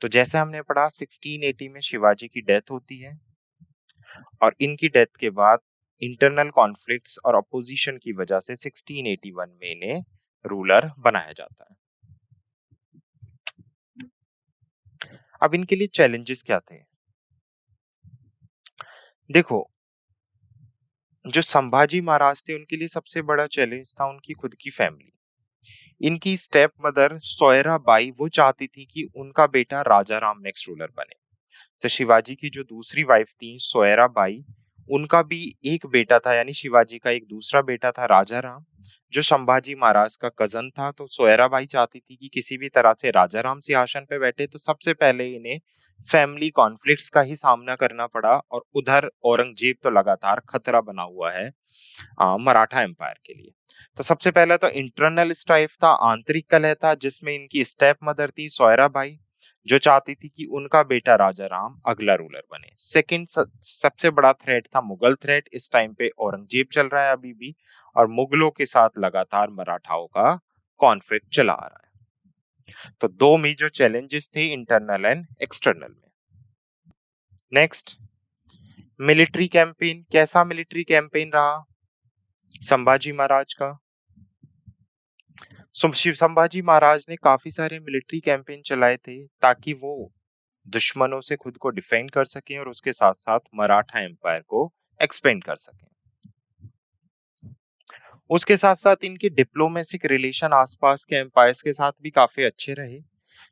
तो जैसे हमने पढ़ा 1680 में शिवाजी की डेथ होती है, और इनकी डेथ के बाद इंटरनल कॉन्फ्लिक्ट्स और अपोजिशन की वजह से 1681 में इन्हें रूलर बनाया जाता है। अब इनके लिए चैलेंजेस क्या थे? देखो, जो संभाजी महाराज थे उनके लिए सबसे बड़ा चैलेंज था उनकी खुद की फैमिली। इनकी स्टेप मदर सोयरा बाई वो चाहती थी कि उनका बेटा राजा राम नेक्स्ट रूलर बने। तो शिवाजी की जो दूसरी वाइफ थी सोयरा बाई, उनका भी एक बेटा था, यानी शिवाजी का एक दूसरा बेटा था राजा राम, जो संभाजी महाराज का कजन था। तो सोयरा बाई चाहती थी कि किसी भी तरह से राजा राम सिंहासन पे बैठे। तो सबसे पहले इन्हें फैमिली कॉन्फ्लिक्ट्स का ही सामना करना पड़ा, और उधर औरंगजेब तो लगातार खतरा बना हुआ है मराठा एम्पायर के लिए। तो सबसे पहले तो इंटरनल स्ट्राइफ था, आंतरिक कलह था, जिसमें इनकी स्टेप मदर थी सोयरा बाई, जो चाहती थी कि उनका बेटा राजा राम अगला रूलर बने। सेकंड सबसे बड़ा थ्रेट था मुगल थ्रेट। इस टाइम पे औरंगजेब चल रहा है अभी भी, और मुगलों के साथ लगातार मराठाओं का कॉन्फ्लिक्ट चला आ रहा है। तो दो मेजर चैलेंजेस थे, इंटरनल एंड एक्सटर्नल में। Next, military campaign. कैसा मिलिट्री कैंपेन रहा संभाजी महाराज का? शिव संभाजी महाराज ने काफी सारे मिलिट्री कैंपेन चलाए थे, ताकि वो दुश्मनों से खुद को डिफेंड कर सकें और उसके साथ साथ मराठा एम्पायर को एक्सपेंड कर सकें। उसके साथ साथ इनके डिप्लोमेटिक रिलेशन आसपास के एम्पायर्स के साथ भी काफी अच्छे रहे।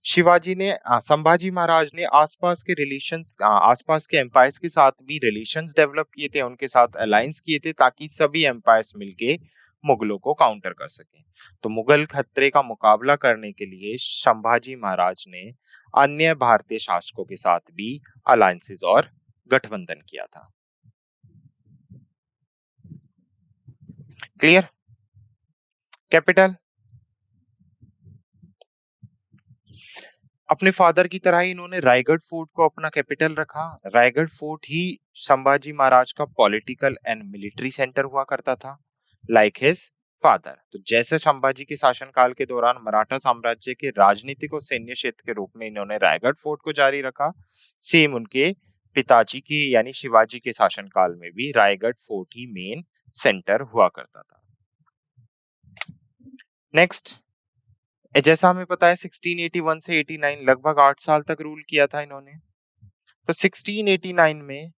संभाजी महाराज ने आसपास के एम्पायर्स के साथ भी रिलेशंस डेवलप किए थे, उनके साथ अलायंस किए थे, ताकि सभी एम्पायर्स मिलके मुगलों को काउंटर कर सकें। तो मुगल खतरे का मुकाबला करने के लिए संभाजी महाराज ने अन्य भारतीय शासकों के साथ भी अलायंसेस और गठबंधन किया था। क्लियर? कैपिटल, अपने फादर की तरह ही इन्होंने रायगढ़ फोर्ट को अपना कैपिटल रखा। रायगढ़ फोर्ट ही संभाजी महाराज का पॉलिटिकल एंड मिलिट्री सेंटर हुआ करता था, लाइक हिज फादर। तो जैसे संभाजी के शासनकाल के दौरान मराठा साम्राज्य के राजनीतिक और सैन्य क्षेत्र के रूप में इन्होंने रायगढ़ फोर्ट को जारी रखा, सेम उनके पिताजी की यानी शिवाजी के शासनकाल में भी रायगढ़ फोर्ट ही मेन सेंटर हुआ करता था। नेक्स्ट, जैसा हमें पता है 1681 से 89 लगभग 8 साल तक रूल किया था इन्होंने। तो 1689 में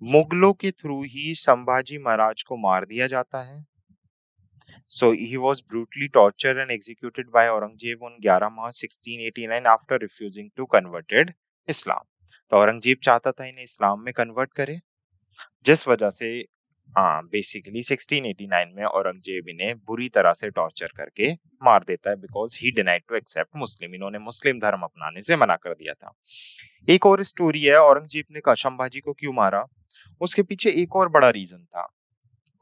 मुगलों के थ्रू ही संभाजी महाराज को मार दिया जाता है। So he was brutally tortured and executed by Aurangzeb on 11 March 1689 after refusing to converted Islam. तो औरंगजेब चाहता था इन्हें इस्लाम में कन्वर्ट करे, जिस वजह से बेसिकली 1689 में औरंगजेब इन्हें बुरी तरह से टॉर्चर करके मार देता है, because he denied to accept Muslim. इन्होंने मुस्लिम धर्म अपनाने से मना कर दिया था। एक और स्टोरी है औरंगजेब ने संभाजी को क्यों मारा, उसके पीछे एक और बड़ा रीजन था।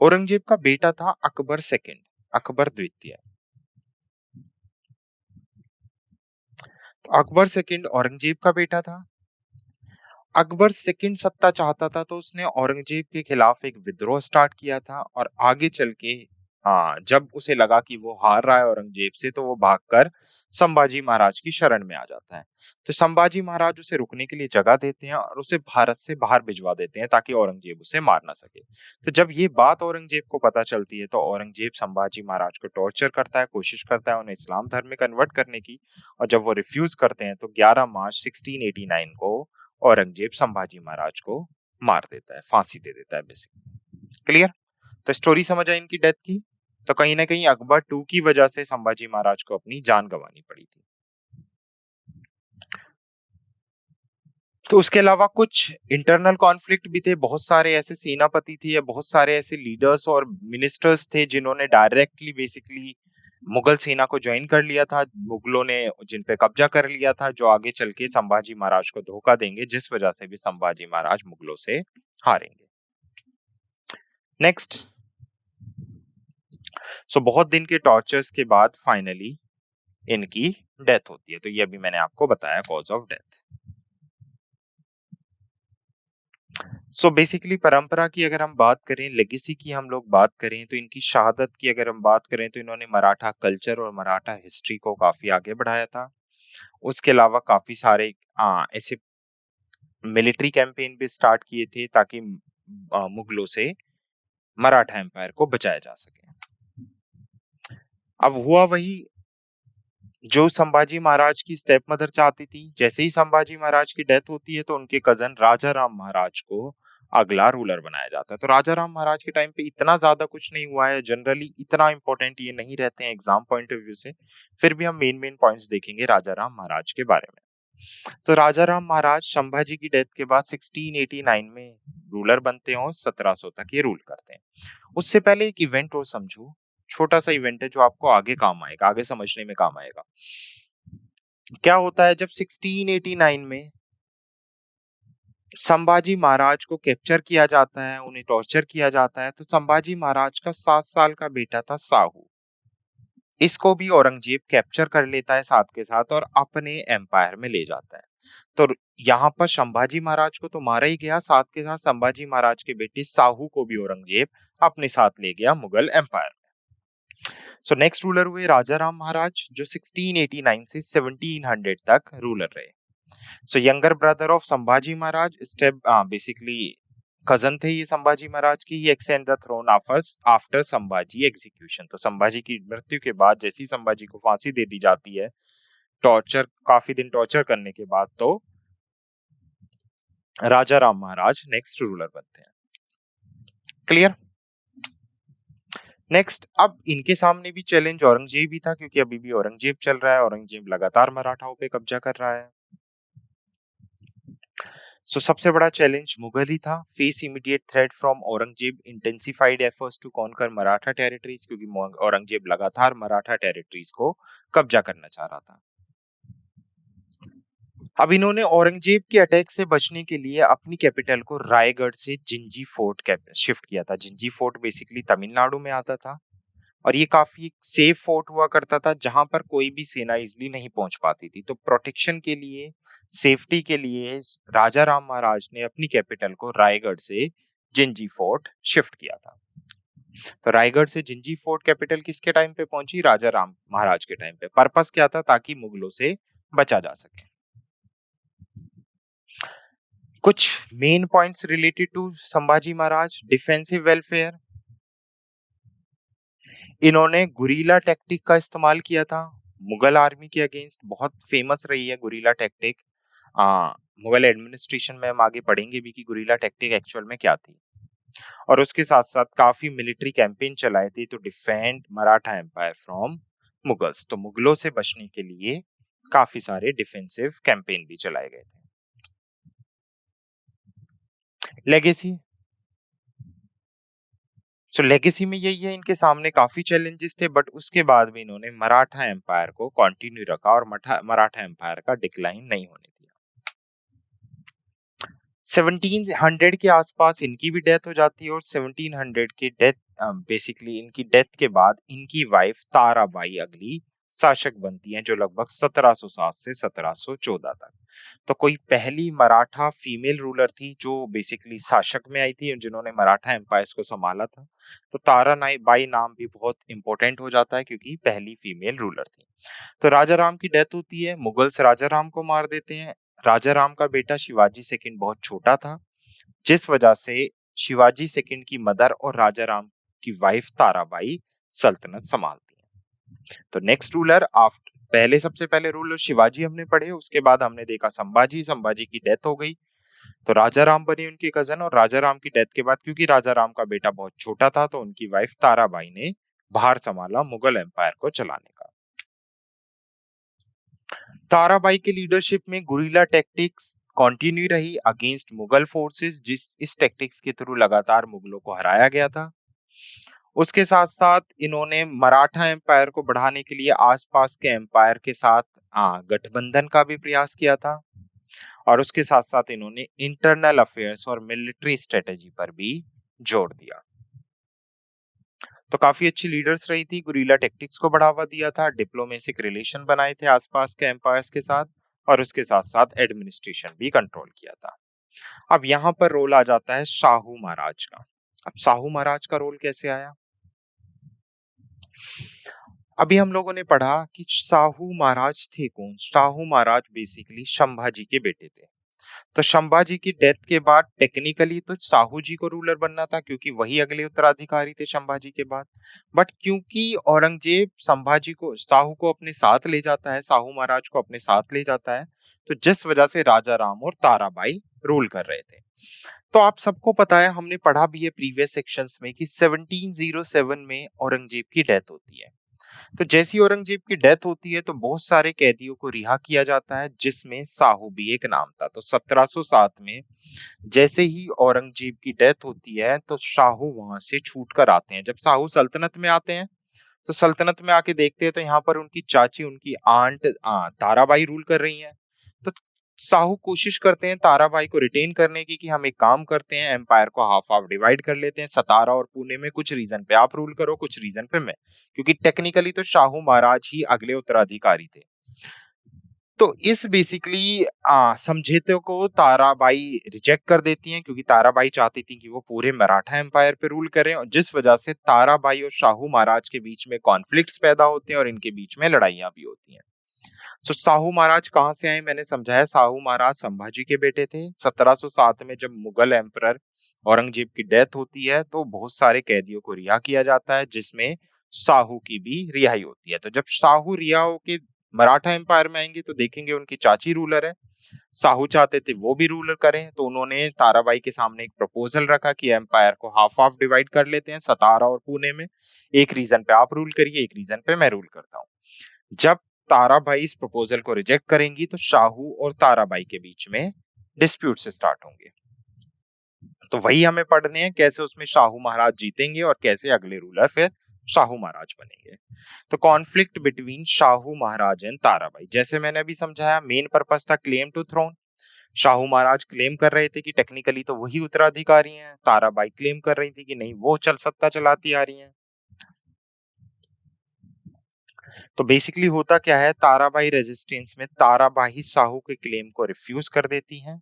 औरंगजेब का बेटा था अकबर सेकंड, अकबर द्वितीय। तो अकबर सेकंड औरंगजेब का बेटा था। अकबर सेकंड सत्ता चाहता था, तो उसने औरंगजेब के खिलाफ एक विद्रोह स्टार्ट किया था, और आगे चल के जब उसे लगा कि वो हार रहा है औरंगजेब से, तो वो भागकर संभाजी महाराज की शरण में आ जाता है। तो संभाजी महाराज उसे रुकने के लिए जगह देते हैं और उसे भारत से बाहर भिजवा देते हैं, ताकि औरंगजेब उसे मार ना सके। तो जब ये बात औरंगजेब को पता चलती है, तो औरंगजेब संभाजी महाराज को टॉर्चर करता है, कोशिश करता है उन्हें इस्लाम धर्म में कन्वर्ट करने की। और जब वो रिफ्यूज करते हैं, तो 11 मार्च 1689 को औरंगजेब संभाजी महाराज को मार देता है, फांसी दे देता है बेसिकली। क्लियर? तो स्टोरी समझ आई इनकी डेथ की। तो कहीं ना कहीं अकबर टू की वजह से संभाजी महाराज को अपनी जान गंवानी पड़ी थी। तो उसके अलावा कुछ इंटरनल कॉन्फ्लिक्ट भी थे। बहुत सारे ऐसे सेनापति थे या बहुत सारे ऐसे लीडर्स और मिनिस्टर्स थे जिन्होंने डायरेक्टली बेसिकली मुगल सेना को ज्वाइन कर लिया था, मुगलों ने जिन पे कब्जा कर लिया था, जो आगे चल के संभाजी महाराज को धोखा देंगे, जिस वजह से भी संभाजी महाराज मुगलों से हारेंगे। नेक्स्ट, सो बहुत दिन के टॉर्चर्स के बाद फाइनली इनकी डेथ होती है। तो ये अभी मैंने आपको बताया cause of death. So basically परंपरा की अगर हम बात करें, लेगेसी की हम लोग बात करें, तो इनकी शहादत की अगर हम बात करें, तो इन्होंने मराठा कल्चर और मराठा हिस्ट्री को काफी आगे बढ़ाया था। उसके अलावा काफी सारे ऐसे मिलिट्री कैंपेन भी स्टार्ट किए थे, ताकि मुगलों से मराठा एम्पायर को बचाया जा सके। अब हुआ वही जो संभाजी महाराज की स्टेप मदर चाहती थी। जैसे ही संभाजी महाराज की डेथ होती है तो उनके कजन राजा राम महाराज को अगला रूलर बनाया जाता है। तो राजा राम महाराज के टाइम पे इतना ज्यादा कुछ नहीं हुआ है, जनरली इतना इंपॉर्टेंट ये नहीं रहते हैं एग्जाम पॉइंट ऑफ व्यू से। फिर भी हम मेन मेन पॉइंट्स देखेंगे राजा राम महाराज के बारे में। तो राजा राम महाराज संभाजी की डेथ के बाद 1689 में रूलर बनते हैं और 1700 तक ये रूल करते हैं। उससे पहले एक इवेंट और समझो, छोटा सा इवेंट है जो आपको आगे काम आएगा, आगे समझने में काम आएगा। क्या होता है जब 1689 में संभाजी महाराज को कैप्चर किया जाता है, उन्हें टॉर्चर किया जाता है, तो संभाजी महाराज का 7 साल का बेटा था साहू, इसको भी औरंगजेब कैप्चर कर लेता है साथ के साथ और अपने एम्पायर में ले जाता है। तो यहाँ पर संभाजी महाराज को तो मारा ही गया, साथ के साथ संभाजी महाराज के बेटे साहू को भी औरंगजेब अपने साथ ले गया मुगल एम्पायर में। सो नेक्स्ट रूलर हुए राजा राम महाराज, जो 1689 से 1700 तक रूलर रहे। So younger brother of Sambhaji Maharaj, step basically cousin थे ये संभाजी महाराज की। He extend the throne after Sambhaji execution. तो संभाजी की मृत्यु के बाद जैसे ही संभाजी को फांसी दे दी जाती है, टॉर्चर काफी दिन टॉर्चर करने के बाद, तो राजा राम महाराज नेक्स्ट रूलर बनते हैं। क्लियर? नेक्स्ट, अब इनके सामने भी चैलेंज औरंगजेब ही था, क्योंकि अभी भी औरंगजेब चल रहा है, औरंगजेब लगातार मराठाओं पे कब्जा कर रहा है। सो सबसे बड़ा चैलेंज मुगल ही था। Face immediate threat from Aurangzeb intensified efforts to conquer Maratha territories, क्योंकि औरंगजेब लगातार मराठा टेरिटरीज को कब्जा करना चाह रहा था। अब इन्होंने औरंगजेब के अटैक से बचने के लिए अपनी कैपिटल को रायगढ़ से जिंजी फोर्ट शिफ्ट किया था। जिंजी फोर्ट बेसिकली तमिलनाडु में आता था और ये काफी सेफ फोर्ट हुआ करता था, जहां पर कोई भी सेना इजिली नहीं पहुंच पाती थी। तो प्रोटेक्शन के लिए, सेफ्टी के लिए राजा राम महाराज ने अपनी कैपिटल को रायगढ़ से जिंजी फोर्ट शिफ्ट किया था। तो रायगढ़ से जिंजी फोर्ट कैपिटल किसके टाइम पे पहुंची? राजा राम महाराज के टाइम पे। पर्पस क्या था? ताकि मुगलों से बचा जा सके। कुछ main points related to Sambhaji Maharaj. Defensive welfare, इन्होंने गुरीला टैक्टिक का इस्तेमाल किया था मुगल आर्मी के अगेंस्ट। बहुत फेमस रही है गुरीला टैक्टिक। मुगल एडमिनिस्ट्रेशन में हम आगे पढ़ेंगे भी कि गुरीला टैक्टिक एक्चुअल में क्या थी। और उसके साथ साथ काफी मिलिट्री कैंपेन चलाए थे to defend Maratha empire from Mughals. तो मुगलों से बचने के लिए काफी सारे डिफेंसिव कैंपेन भी चलाए गए थे। लेगेसी, सो लेगेसी में यही है, इनके सामने काफी चैलेंजेस थे, बट उसके बाद भी इन्होंने मराठा एम्पायर को कंटिन्यू रखा और मराठा एम्पायर का डिक्लाइन नहीं होने दिया। 1700 के आसपास इनकी भी डेथ हो जाती है और 1700 की डेथ, बेसिकली इनकी डेथ के बाद इनकी वाइफ ताराबाई अगली शासक बनती हैं, जो लगभग 1707 से 1714 तक। तो कोई पहली मराठा फीमेल रूलर थी जो बेसिकली शासक में आई थी, जिन्होंने मराठा एम्पायर को संभाला था। तो तारा बाई नाम भी बहुत इंपॉर्टेंट हो जाता है क्योंकि पहली फीमेल रूलर थी। तो राजा राम की डेथ होती है, मुगल्स राजा राम को मार देते हैं। राजा राम का बेटा शिवाजी सेकंड बहुत छोटा था, जिस वजह से शिवाजी सेकंड की मदर और राजा राम की वाइफ ताराबाई सल्तनत संभालती है। तो नेक्स्ट रूलर आफ्टर, पहले सबसे पहले रूलर शिवाजी हमने पढ़े, उसके बाद हमने देखा संभाजी। संभाजी की डेथ हो गई तो राजा राम बने उनके कजन, और राजा राम की डेथ के बाद क्योंकि राजा राम का बेटा बहुत छोटा था तो उनकी वाइफ ताराबाई ने भार संभाला मुगल एम्पायर को चलाने का। ताराबाई के लीडरशिप में गुरिल्ला टैक्टिक्स कंटिन्यू रही अगेंस्ट मुगल फोर्सेस, इस टैक्टिक्स के थ्रू लगातार मुगलों को हराया गया था। उसके साथ साथ इन्होंने मराठा एम्पायर को बढ़ाने के लिए आसपास के एम्पायर के साथ गठबंधन का भी प्रयास किया था, और उसके साथ साथ इन्होंने इंटरनल अफेयर्स और मिलिट्री स्ट्रेटेजी पर भी जोर दिया। तो काफी अच्छी लीडर्स रही थी, गुरिल्ला टैक्टिक्स को बढ़ावा दिया था, डिप्लोमेटिक रिलेशन बनाए थे आसपास के एम्पायर्स के साथ, और उसके साथ साथ एडमिनिस्ट्रेशन भी कंट्रोल किया था। अब यहाँ पर रोल आ जाता है शाहू महाराज का। अब शाहू महाराज का रोल कैसे आया? अभी हम लोगों ने पढ़ा कि शाहू महाराज थे कौन। शाहू महाराज बेसिकली संभाजी के बेटे थे। तो संभाजी की डेथ के बाद टेक्निकली तो साहू जी को रूलर बनना था, क्योंकि वही अगले उत्तराधिकारी थे संभाजी के बाद। बट क्योंकि औरंगजेब संभाजी को, साहू को अपने साथ ले जाता है, साहू महाराज को अपने साथ ले जाता है, तो जिस वजह से राजा राम और ताराबाई रूल कर रहे थे। तो आप सबको पता है, हमने पढ़ा भी है प्रीवियस सेक्शंस में कि 1707 में औरंगजेब की डेथ होती है। तो जैसी औरंगजेब की डेथ होती है तो बहुत सारे कैदियों को रिहा किया जाता है, जिसमें साहू भी एक नाम था। तो 1707 में जैसे ही औरंगजेब की डेथ होती है तो शाहू वहां से छूट कर आते हैं। जब साहू सल्तनत में आते हैं तो सल्तनत में आके देखते हैं तो यहाँ पर उनकी चाची, उनकी आंट ताराबाई रूल कर रही हैं। तो साहू कोशिश करते हैं ताराबाई को रिटेन करने की, कि हम एक काम करते हैं, एम्पायर को हाफ हाफ डिवाइड कर लेते हैं, सतारा और पुणे में कुछ रीजन पे आप रूल करो, कुछ रीजन पे मैं, क्योंकि टेक्निकली तो शाहू महाराज ही अगले उत्तराधिकारी थे। तो इस बेसिकली समझौते को ताराबाई रिजेक्ट कर देती हैं, क्योंकि ताराबाई चाहती थी कि वो पूरे मराठा एम्पायर पे रूल करें, और जिस वजह से ताराबाई और शाहू महाराज के बीच में कॉन्फ्लिक्ट्स पैदा होते हैं और इनके बीच में लड़ाइयां भी होती हैं। तो साहू महाराज कहाँ से आए, मैंने समझाया, साहू महाराज संभाजी के बेटे थे। 1707 में जब मुगल एम्परर औरंगजेब की डेथ होती है तो बहुत सारे कैदियों को रिहा किया जाता है, जिसमें साहू की भी रिहाई होती है। तो जब साहू रिहा होके मराठा एम्पायर में आएंगे तो देखेंगे उनकी चाची रूलर है। साहू चाहते थे वो भी रूलर करें, तो उन्होंने ताराबाई के सामने एक प्रपोजल रखा कि एम्पायर को हाफ हाफ डिवाइड कर लेते हैं, सतारा और पुणे में। एक रीजन पे आप रूल करिए, एक रीजन पे मैं रूल करता हूँ। जब ताराबाई इस प्रपोजल को रिजेक्ट करेंगी तो शाहू और ताराबाई के बीच में डिस्प्यूट से स्टार्ट होंगे। तो वही हमें पढ़ने हैं, कैसे उसमें शाहू महाराज जीतेंगे और कैसे अगले रूलर फिर शाहू महाराज बनेंगे। तो conflict between Shahu Maharaj and Tarabai, जैसे मैंने अभी समझाया, मेन पर्पस था claim to throne. Shahu Maharaj claim कर रहे थे कि टेक्निकली तो वही उत्तराधिकारी हैं, ताराबाई क्लेम कर रही थी कि नहीं, वो सत्ता चलाती आ रही हैं। तो बेसिकली होता क्या है, ताराबाई रेजिस्टेंस में ताराबाई साहू के क्लेम को रिफ्यूज कर देती हैं,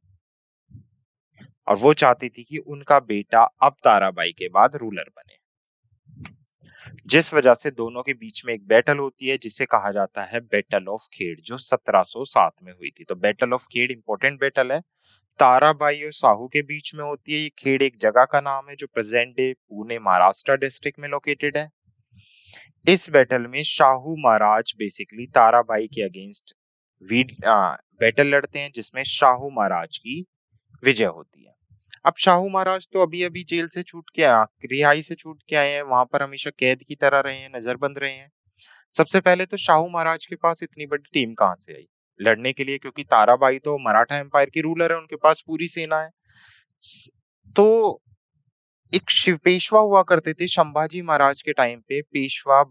और वो चाहती थी कि उनका बेटा अब ताराबाई के बाद रूलर बने। जिस वजह से दोनों के बीच में एक बैटल होती है, जिसे कहा जाता है बैटल ऑफ खेड़, जो 1707 में हुई थी। तो battle of Khed important battle है, ताराबाई और साहू के बीच में होती है। ये खेड़ एक जगह का नाम है जो present day Pune Maharashtra district में लोकेटेड है। इस बैटल में शाहू महाराज बेसिकली ताराबाई के अगेंस्ट बैटल लड़ते हैं, जिसमें शाहू महाराज की विजय होती है। अब शाहू महाराज तो अभी अभी जेल से छूट के रिहाई से छूट के आए हैं, वहां पर हमेशा कैद की तरह रहे हैं, नजरबंद रहे हैं। सबसे पहले तो शाहू महाराज के पास इतनी बड़ी टीम कहाँ से आई लड़ने के लिए, क्योंकि ताराबाई तो मराठा एम्पायर की रूलर है, उनके पास पूरी सेना है। तो एक शिव पेशवा हुआ करते थे संभाजी महाराज के टाइम पे, पेशवा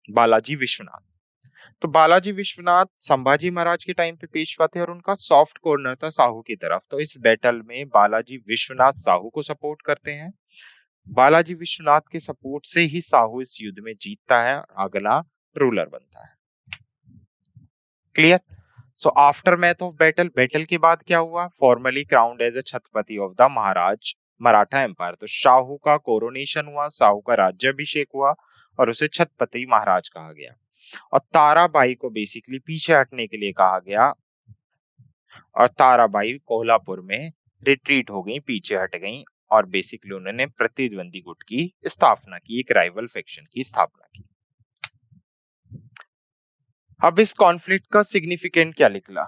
बालाजी विश्वनाथ। तो बालाजी विश्वनाथ संभाजी महाराज के टाइम पे पेशवा थे, और उनका सॉफ्ट कॉर्नर था साहू की तरफ। तो इस बैटल में बालाजी विश्वनाथ साहू को सपोर्ट करते हैं। बालाजी विश्वनाथ के सपोर्ट से ही साहू इस युद्ध में जीतता है, अगला रूलर बनता है। Clear. So aftermath of battle, battle के बाद क्या हुआ, formally crowned as a Chhatrapati of the Maharaj Maratha empire. तो शाहू का कोरोनेशन हुआ, साहू का राज्याभिषेक हुआ, और उसे छत्रपति महाराज कहा गया। और ताराबाई को बेसिकली पीछे हटने के लिए कहा गया, और ताराबाई कोल्हापुर में रिट्रीट हो गई, पीछे हट गई, और बेसिकली उन्होंने प्रतिद्वंदी गुट की स्थापना की, एक राइवल फैक्शन की स्थापना की। अब इस कॉन्फ्लिक्ट का सिग्निफिकेंट क्या निकला,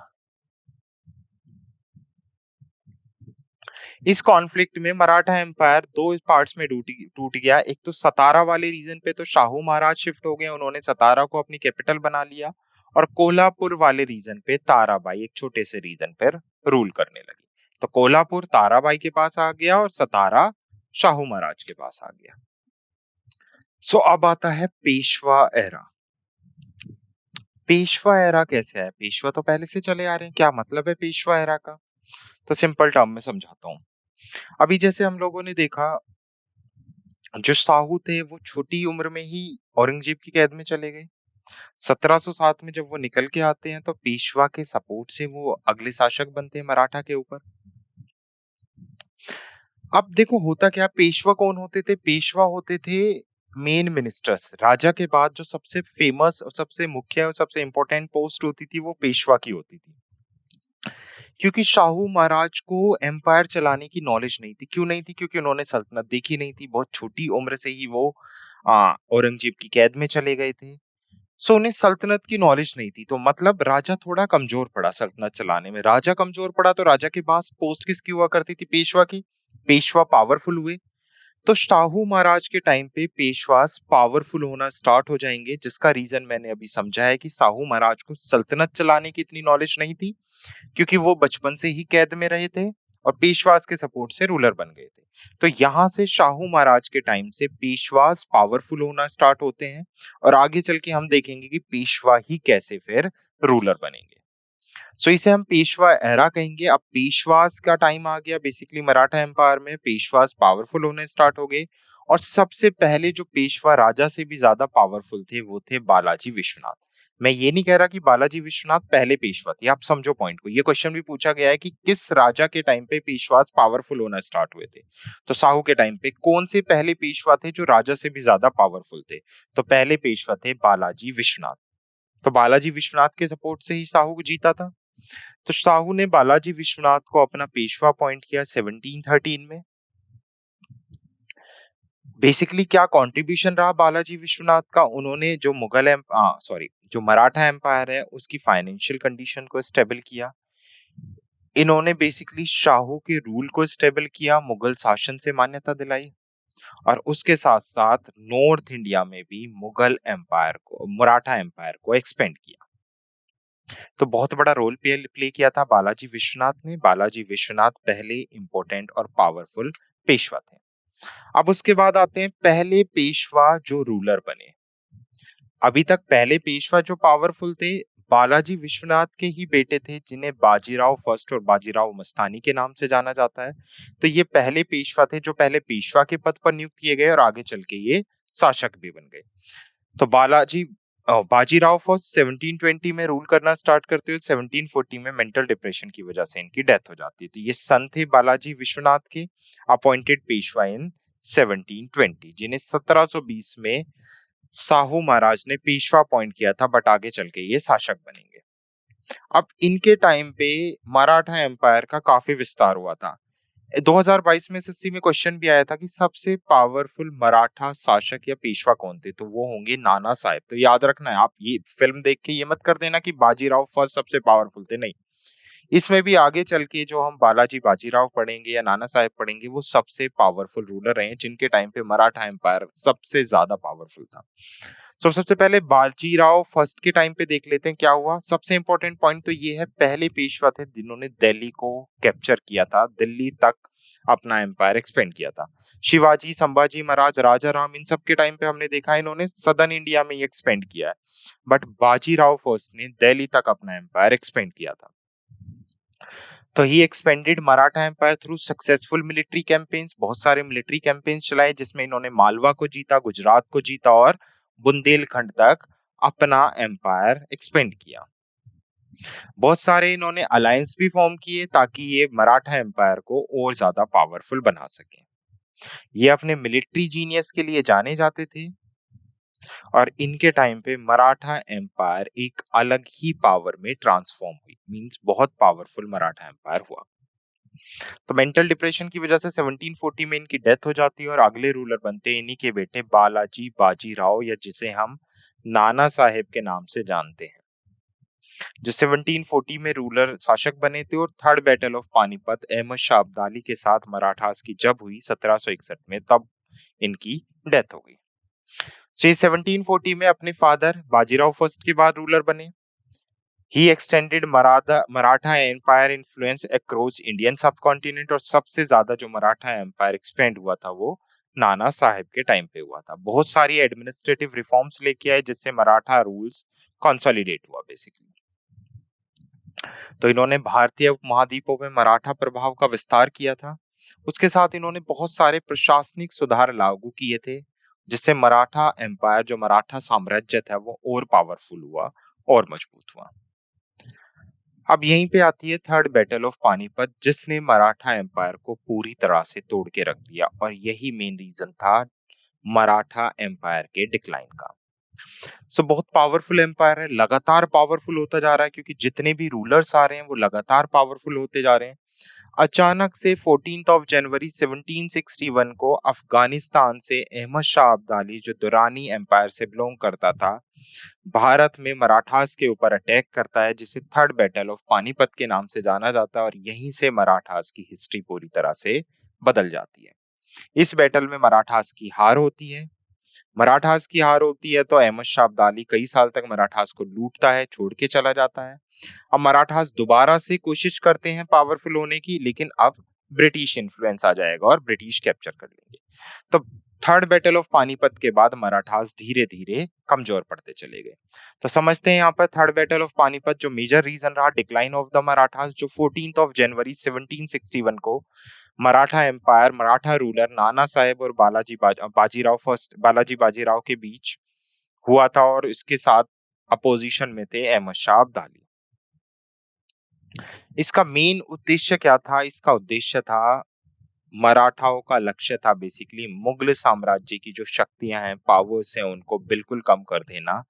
इस कॉन्फ्लिक्ट में मराठा एम्पायर दो पार्ट्स में टूट गया। एक तो सतारा वाले रीजन पे तो शाहू महाराज शिफ्ट हो गए, उन्होंने सतारा को अपनी कैपिटल बना लिया, और कोल्हापुर वाले रीजन पे ताराबाई एक छोटे से रीजन पर रूल करने लगी। तो कोल्हापुर ताराबाई के पास आ गया और सतारा शाहू महाराज के पास आ गया। सो अब आता है पेशवा एरा। पेशवा एरा कैसे है, पेशवा तो पहले से चले आ रहे हैं, क्या मतलब है पेशवा एरा का, तो सिंपल टर्म में समझाता हूँ। अभी जैसे हम लोगों ने देखा, जो साहू थे वो छोटी उम्र में ही औरंगजेब की कैद में चले गए। 1707 में जब वो निकल के आते हैं तो पेशवा के सपोर्ट से वो अगले शासक बनते हैं मराठा के ऊपर। अब देखो होता क्या, पेशवा कौन होते थे, पेशवा होते थे मेन मिनिस्टर्स। राजा के बाद जो सबसे फेमस और सबसे मुख्य और सबसे इंपॉर्टेंट पोस्ट होती थी वो पेशवा की होती थी, क्योंकि शाहू महाराज को एम्पायर चलाने की नॉलेज नहीं थी। क्यों नहीं थी? क्योंकि उन्होंने सल्तनत देखी नहीं थी। बहुत छोटी उम्र से ही वो औरंगजेब की कैद में चले गए थे। सो उन्हें सल्तनत की नॉलेज नहीं थी। तो मतलब राजा थोड़ा कमजोर पड़ा सल्तनत चलाने में। राजा कमजोर पड़ा तो राजा के पास पोस्ट किसकी हुआ करती थी? पेशवा की। पेशवा पावरफुल हुए तो शाहू महाराज के टाइम पे पेशवास पावरफुल होना स्टार्ट हो जाएंगे, जिसका रीजन मैंने अभी समझा है कि शाहू महाराज को सल्तनत चलाने की इतनी नॉलेज नहीं थी, क्योंकि वो बचपन से ही कैद में रहे थे और पेशवास के सपोर्ट से रूलर बन गए थे। तो यहाँ से शाहू महाराज के टाइम से पेशवास पावरफुल होना स्टार्ट होते हैं और आगे चल के हम देखेंगे कि पेशवा ही कैसे फिर रूलर बनेंगे। सो इसे हम पेशवा एरा कहेंगे। अब पेशवास का टाइम आ गया। बेसिकली मराठा एम्पायर में पेशवास पावरफुल होने स्टार्ट हो गए और सबसे पहले जो पेशवा राजा से भी ज्यादा पावरफुल थे वो थे बालाजी विश्वनाथ। मैं ये नहीं कह रहा कि बालाजी विश्वनाथ पहले पेशवा थे, आप समझो पॉइंट को। ये क्वेश्चन भी पूछा गया है कि किस राजा के टाइम पे पेशवास पावरफुल होना स्टार्ट हुए थे। तो साहू के टाइम पे कौन से पहले पेशवा थे जो राजा से भी ज्यादा पावरफुल थे? तो पहले पेशवा थे बालाजी विश्वनाथ। तो बालाजी विश्वनाथ के सपोर्ट से ही साहू जीता था। तो साहू ने बालाजी विश्वनाथ को अपना पेशवा अपॉइंट किया 1713 में। बेसिकली क्या कंट्रीब्यूशन रहा बालाजी विश्वनाथ का? उन्होंने जो जो मराठा एम्पायर है उसकी फाइनेंशियल कंडीशन को स्टेबल किया। इन्होंने बेसिकली शाहू के रूल को स्टेबल किया, मुगल शासन से मान्यता दिलाई और उसके साथ साथ नॉर्थ इंडिया में भी मुगल एम्पायर को, मराठा एम्पायर को एक्सपेंड किया। तो बहुत बड़ा रोल प्ले किया था बालाजी विश्वनाथ ने। बालाजी विश्वनाथ पहले इंपॉर्टेंट और पावरफुल पेशवा थे। अब उसके बाद आते हैं पहले पेशवा जो रूलर बने। अभी तक पहले पेशवा जो पावरफुल थे बालाजी विश्वनाथ के ही बेटे थे, जिन्हें बाजीराव फर्स्ट और बाजीराव मस्तानी के नाम से जाना जाता है। तो ये पहले पेशवा थे जो पहले पेशवा के पद पर नियुक्त किए गए और आगे चल के ये शासक भी बन गए। तो बाजीराव फर्स्ट 1720 में रूल करना स्टार्ट करते हुए 1740 में मेंटल डिप्रेशन की वजह से इनकी डेथ हो जाती है। तो ये सन थे बालाजी विश्वनाथ के, अपॉइंटेड पेशवा इन 1720, जिन्हें 1720 में साहू महाराज ने पेशवा अपॉइंट किया था, बट आगे चल के ये शासक बनेंगे। अब इनके टाइम पे मराठा एम्पायर का काफी विस्तार हुआ था। 2022 में एसएससी में क्वेश्चन भी आया था कि सबसे पावरफुल मराठा शासक या पेशवा कौन थे, तो वो होंगे नाना साहेब। तो याद रखना है, आप ये फिल्म देख के ये मत कर देना कि बाजीराव फर्स्ट सबसे पावरफुल थे, नहीं। इसमें भी आगे चल के जो हम बालाजी बाजीराव पढ़ेंगे या नाना साहेब पढ़ेंगे वो सबसे पावरफुल रूलर रहे जिनके टाइम पे मराठा एम्पायर सबसे ज्यादा पावरफुल था। सबसे पहले बाजीराव फर्स्ट के टाइम पे देख लेते हैं क्या हुआ। सबसे इंपॉर्टेंट पॉइंट तो ये है, पहले पेशवा थे जिन्होंने दिल्ली को कैप्चर किया था, दिल्ली तक अपना एम्पायर एक्सपेंड किया था। शिवाजी, संभाजी महाराज, राजा राम, इन सब के टाइम पे हमने देखा इन्होंने सदर्न इंडिया में ही एक्सपेंड किया है, बट बाजीराव फर्स्ट ने दिल्ली तक अपना एम्पायर एक्सपेंड किया था। तो he expanded Maratha empire through successful military campaigns. बहुत सारे मिलिट्री कैंपेन्स चलाए जिसमें इन्होंने मालवा को जीता, गुजरात को जीता और बुंदेलखंड तक अपना एम्पायर एक्सपेंड किया। बहुत सारे इन्होंने अलायंस भी फॉर्म किए ताकि ये मराठा एम्पायर को और ज्यादा पावरफुल बना सके। ये अपने मिलिट्री जीनियस के लिए जाने जाते थे और इनके टाइम पे मराठा एम्पायर एक अलग ही पावर में ट्रांसफॉर्म हुई, मींस बहुत पावरफुल मराठा एम्पायर हुआ। तो मेंटल डिप्रेशन की वजह से 1740 में इनकी डेथ हो जाती है और अगले रूलर बनते हैं इन्हीं के बेटे बालाजी बाजीराव, या जिसे हम नाना साहेब के नाम से जानते हैं, जो 1740 में रूलर शासक बने थे। और third battle of Panipat Ahmad Shah Abdali के साथ मराठास की जब हुई 1761 में, तब इनकी डेथ हो गई। सो ये 1740 में अपने फादर बाजीराव फर्स्ट के बाद रूलर बने। He extended Maratha empire influence across Indian subcontinent, और सबसे ज्यादा जो मराठा एम्पायर एक्सपेंड हुआ था वो नाना साहेब के टाइम पे हुआ था। बहुत सारी एडमिनिस्ट्रेटिव रिफॉर्म्स लेके आए जिससे मराठा रूल्स कंसोलिडेट हुआ बेसिकली। तो इन्होंने भारतीय उपमहाद्वीपों में मराठा प्रभाव का विस्तार किया था। उसके साथ इन्होंने बहुत सारे प्रशासनिक सुधार लागू किए थे जिससे मराठा एम्पायर, जो मराठा साम्राज्य था, वो और पावरफुल हुआ और मजबूत हुआ। अब यहीं पे आती है थर्ड बैटल ऑफ पानीपत, जिसने मराठा एम्पायर को पूरी तरह से तोड़ के रख दिया और यही मेन रीजन था मराठा एम्पायर के डिक्लाइन का। सो बहुत पावरफुल एम्पायर है, लगातार पावरफुल होता जा रहा है क्योंकि जितने भी रूलर्स आ रहे हैं वो लगातार पावरफुल होते जा रहे हैं। अचानक से 14th ऑफ जनवरी 1761 को अफगानिस्तान से अहमद शाह अब्दाली, जो दुरानी एम्पायर से बिलोंग करता था, भारत में मराठास के ऊपर अटैक करता है, जिसे थर्ड बैटल ऑफ पानीपत के नाम से जाना जाता है, और यहीं से मराठास की हिस्ट्री पूरी तरह से बदल जाती है। इस बैटल में मराठास की हार होती है। मराठास की हार होती है तो अहमद शाह अब्दाली कई साल तक मराठास को लूटता है, छोड़ के चला जाता है। अब मराठास दोबारा से कोशिश करते हैं पावरफुल होने की, लेकिन अब ब्रिटिश इन्फ्लुएंस आ जाएगा और ब्रिटिश कैप्चर कर लेंगे। तो थर्ड बैटल ऑफ पानीपत के बाद मराठास धीरे धीरे कमजोर पड़ते चले गए। तो समझते हैं यहाँ पर थर्ड बैटल ऑफ पानीपत जो मेजर रीजन रहा डिक्लाइन ऑफ द मराठास, जो 14th ऑफ जनवरी 1761 को मराठा एम्पायर, मराठा रूलर नाना साहेब और बाजीराव फर्स्ट, बालाजी बाजीराव के बीच हुआ था, और इसके साथ अपोजिशन में थे अहमद शाह अब्दाली। इसका मेन उद्देश्य क्या था? इसका उद्देश्य था, मराठाओं का लक्ष्य था बेसिकली मुगल साम्राज्य की जो शक्तियां हैं, पावर्स हैं, उनको बिल्कुल कम कर देना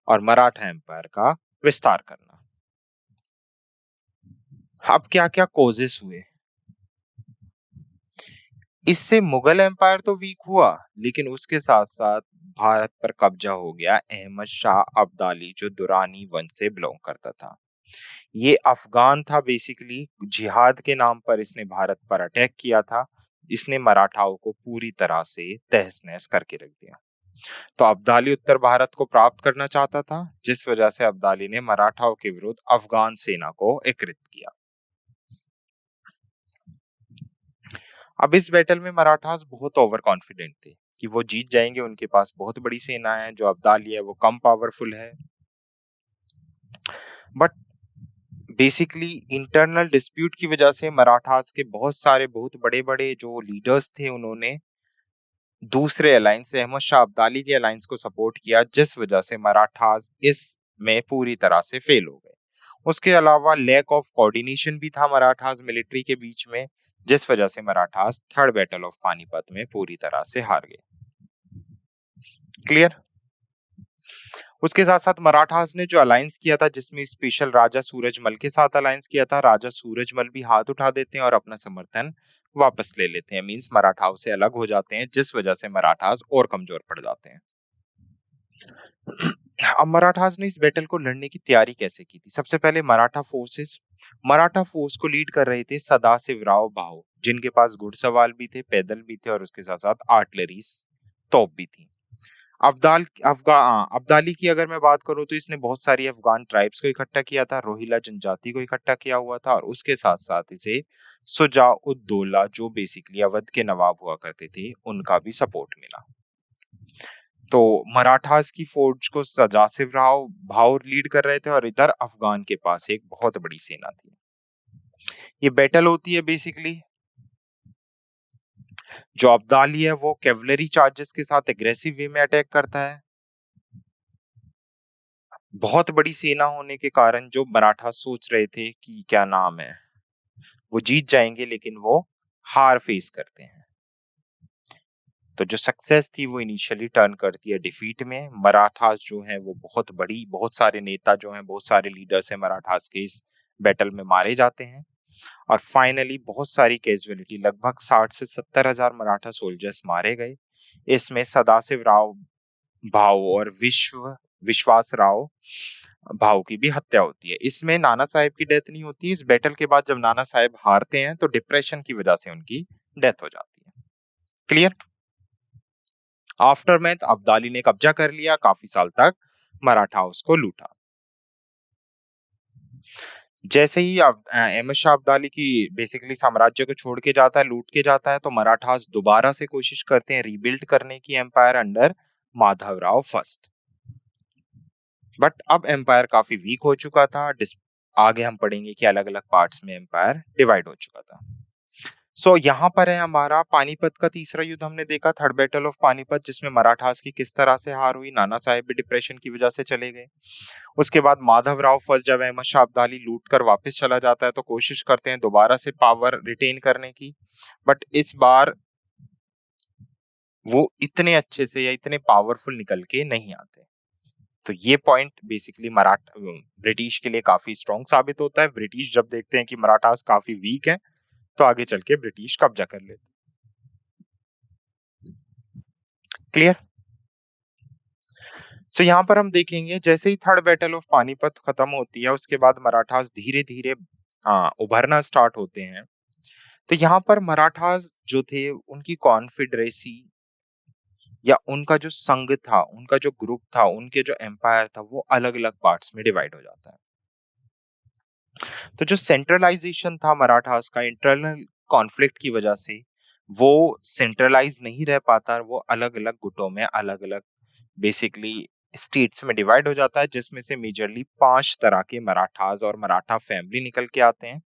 और मराठा एम्पायर का विस्तार करना। अब क्या क्या कॉजेस हुए? इससे मुगल एम्पायर तो वीक हुआ, लेकिन उसके साथ साथ भारत पर कब्जा हो गया अहमद शाह अब्दाली, जो दुरानी वंश से बिलोंग करता था। ये अफगान था बेसिकली, जिहाद के नाम पर इसने भारत पर अटैक किया था। इसने मराठाओं को पूरी तरह से तहस नहस करके रख दिया। तो अब्दाली उत्तर भारत को प्राप्त करना चाहता था, जिस वजह से अब्दाली ने मराठाओं के विरुद्ध अफगान सेना को एकत्रित किया। अब इस बैटल में मराठास बहुत ओवर कॉन्फिडेंट थे कि वो जीत जाएंगे, उनके पास बहुत बड़ी सेना है। जो अब्दाली है वो कम पावरफुल है। बट बेसिकली इंटरनल डिस्प्यूट की वजह से मराठास के बहुत बड़े बड़े जो लीडर्स थे, उन्होंने दूसरे अलायंस, अहमद शाह अब्दाली के अलायंस को सपोर्ट किया, जिस वजह से मराठास इस में पूरी तरह से फेल हो गए। उसके अलावा लैक ऑफ कोऑर्डिनेशन भी था मराठास मिलिट्री के बीच में, जिस वजह से Marathas third battle of Panipat में पूरी तरह से हार गए। क्लियर? उसके साथ साथ मराठास ने जो अलायंस किया था, जिसमें स्पेशल राजा सूरजमल के साथ अलायंस किया था, राजा सूरजमल भी हाथ उठा देते हैं और अपना समर्थन वापस ले लेते हैं, मींस मराठाओं से अलग हो जाते हैं, जिस वजह से मराठास और कमजोर पड़ जाते हैं। अब मराठास ने इस बैटल को लड़ने की तैयारी कैसे की थी? सबसे पहले मराठा फोर्स को लीड कर रहे थे सदाशिवराव भाऊ, जिनके पास घुड़सवार भी थे, पैदल भी थे, और उसके साथ साथ आर्टिलरी तोप भी थी। अब्दाली की अगर मैं बात करूं तो इसने बहुत सारी अफगान ट्राइब्स को इकट्ठा किया था, रोहिला जनजाति को इकट्ठा किया हुआ था, और उसके साथ साथ इसे सुजाउद्दौला, जो बेसिकली अवध के नवाब हुआ करते थे, उनका भी सपोर्ट मिला। तो मराठास की फौज को सदाशिवराव भाऊ लीड कर रहे थे, और इधर अफगान के पास एक बहुत बड़ी सेना थी। ये बैटल होती है बेसिकली, जो अब्दाली है वो कैवलरी चार्जेस के साथ एग्रेसिव वे में अटैक करता है। बहुत बड़ी सेना होने के कारण जो मराठा सोच रहे थे कि क्या नाम है, वो जीत जाएंगे, लेकिन वो हार फेस करते हैं। तो जो सक्सेस थी वो इनिशियली टर्न करती है डिफीट में। मराठास जो है वो बहुत सारे नेता जो हैं, बहुत सारे लीडर्स हैं मराठास के, इस बैटल में मारे जाते हैं, और फाइनली बहुत सारी कैजुअलिटी, लगभग 60 से 70 हजार मराठा सोल्जर्स मारे गए। इसमें सदाशिव राव भाऊ और विश्वास राव भाऊ की भी हत्या होती है। इसमें नाना साहेब की डेथ नहीं होती। इस बैटल के बाद जब नाना साहेब हारते हैं तो डिप्रेशन की वजह से उनकी डेथ हो जाती है। क्लियर? आफ्टर मैथ अब्दाली ने कब्जा कर लिया, काफी साल तक मराठा उसको लूटा। जैसे ही अहमद शाह अब्दाली की बेसिकली साम्राज्य को छोड़ के जाता है, लूट के जाता है, तो मराठास दोबारा से कोशिश करते हैं रीबिल्ड करने की empire under Madhavrao first. But अब एम्पायर काफी वीक हो चुका था। आगे हम पढ़ेंगे कि अलग अलग पार्ट्स में एम्पायर डिवाइड हो चुका था। सो यहाँ पर है हमारा पानीपत का तीसरा युद्ध हमने देखा, थर्ड बैटल ऑफ पानीपत, जिसमें मराठास की किस तरह से हार हुई। नाना साहेब भी डिप्रेशन की वजह से चले गए। उसके बाद माधवराव फर्स्ट जब अहमद शाह अब्दाली लूट कर वापस चला जाता है तो कोशिश करते हैं दोबारा से पावर रिटेन करने की, बट इस बार वो इतने अच्छे से या इतने पावरफुल निकल के नहीं आते। तो ये पॉइंट बेसिकली ब्रिटिश के लिए काफी स्ट्रॉन्ग साबित होता है। ब्रिटिश जब देखते हैं कि मराठास काफी वीक है तो आगे चल के ब्रिटिश कब्जा कर लेते। क्लियर? सो यहाँ पर हम देखेंगे जैसे ही थर्ड बैटल ऑफ पानीपत खत्म होती है उसके बाद मराठास धीरे धीरे उभरना स्टार्ट होते हैं। तो यहाँ पर मराठास जो थे उनकी कॉन्फिडरेसी या उनका जो संघ था, उनका जो ग्रुप था, उनके जो एम्पायर था वो अलग अलग पार्ट्स में डिवाइड हो जाता है। तो जो सेंट्रलाइजेशन था मराठास का इंटरनल कॉन्फ्लिक्ट की वजह से वो सेंट्रलाइज नहीं रह पाता, वो अलग अलग गुटों में अलग अलग बेसिकली स्टेट्स में डिवाइड हो जाता है, जिसमें से मेजरली 5 तरह के मराठास और मराठा फैमिली निकल के आते हैं।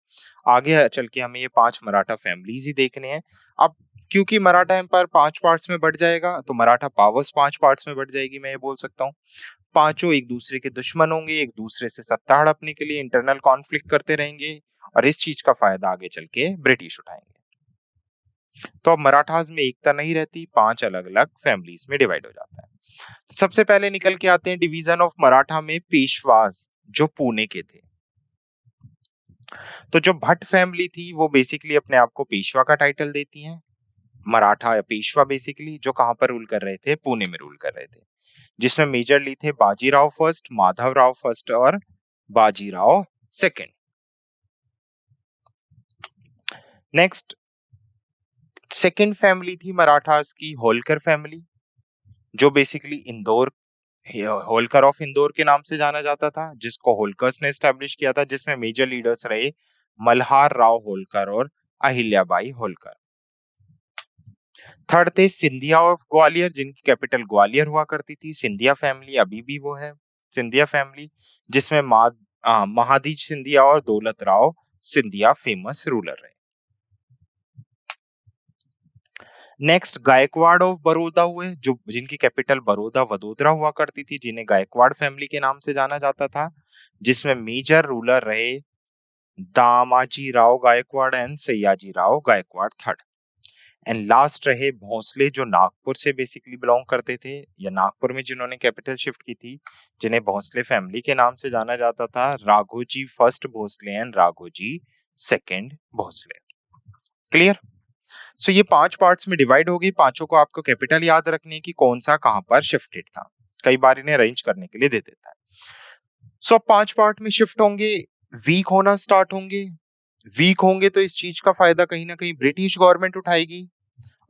आगे चल के हमें ये 5 मराठा फैमिलीज ही देखने हैं। अब क्योंकि मराठा एम्पायर 5 पार्ट्स में बढ़ जाएगा तो मराठा पावर्स 5 पार्ट्स में बढ़ जाएगी, मैं ये बोल सकता हूँ। पांचों एक दूसरे के दुश्मन होंगे, एक दूसरे से सत्ता हड़पने के लिए इंटरनल कॉन्फ्लिक्ट करते रहेंगे और इस चीज का फायदा आगे चल के ब्रिटिश उठाएंगे। तो अब मराठास में एकता नहीं रहती, 5 अलग अलग फैमिलीज में डिवाइड हो जाता है। सबसे पहले निकल के आते हैं डिवीजन ऑफ मराठा में पेशवाज, जो पुणे के थे। तो जो भट्ट फैमिली थी वो बेसिकली अपने आप को पेशवा का टाइटल देती है। मराठा या पेशवा बेसिकली जो कहां पर रूल कर रहे थे, पुणे में रूल कर रहे थे, जिसमें मेजरली थे बाजीराव फर्स्ट, माधवराव फर्स्ट और Bajirao second. Next second family थी मराठास की होलकर फैमिली, जो बेसिकली इंदौर, होलकर ऑफ इंदौर के नाम से जाना जाता था, जिसको होलकर्स ने एस्टेब्लिश किया था, जिसमें मेजर लीडर्स रहे मल्हार राव होलकर और अहिल्याबाई होलकर। थर्ड थे सिंधिया ऑफ ग्वालियर, जिनकी कैपिटल ग्वालियर हुआ करती थी। सिंधिया फैमिली अभी भी वो है, सिंधिया फैमिली, जिसमें महादजी सिंधिया और दौलत राव सिंधिया फेमस रूलर रहे। नेक्स्ट गायकवाड़ ऑफ बड़ौदा हुए, जो जिनकी कैपिटल बड़ौदा वडोदरा हुआ करती थी, जिन्हें गायकवाड़ फैमिली के नाम से जाना जाता था, जिसमें मेजर रूलर रहे Damaji Rao Gaekwad and Sayaji Rao Gaekwad third. And last रहे भोसले, जो नागपुर से बेसिकली बिलोंग करते थे, या नागपुर में जिन्होंने कैपिटल शिफ्ट की थी, जिन्हें भोसले फैमिली के नाम से जाना जाता था, Raghoji first Bhosale and Raghoji second Bhosale. Clear? So ये 5 पार्ट्स में डिवाइड हो गई। पांचों को आपको कैपिटल याद रखनी है कि कौन सा कहां पर शिफ्टेड था, कई बार इन्हें अरेंज करने के लिए दे देता है। सो 5 पार्ट में शिफ्ट होंगे, वीक होना स्टार्ट होंगे। वीक होंगे तो इस चीज का फायदा कहीं ना कहीं ब्रिटिश गवर्नमेंट उठाएगी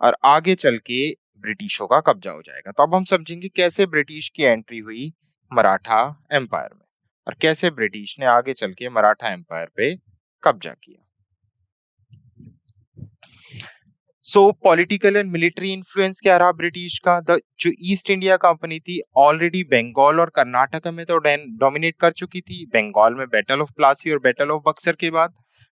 और आगे चल के ब्रिटिशों का कब्जा हो जाएगा। तो अब हम समझेंगे कैसे ब्रिटिश की एंट्री हुई मराठा एम्पायर में और कैसे ब्रिटिश ने आगे चल के मराठा एम्पायर पे कब्जा किया। सो पॉलिटिकल एंड मिलिट्री इन्फ्लुएंस क्या रहा ब्रिटिश का? जो ईस्ट इंडिया कंपनी थी ऑलरेडी बंगाल और कर्नाटक में तो डोमिनेट कर चुकी थी। बंगाल में बैटल ऑफ प्लासी और बैटल ऑफ बक्सर के बाद,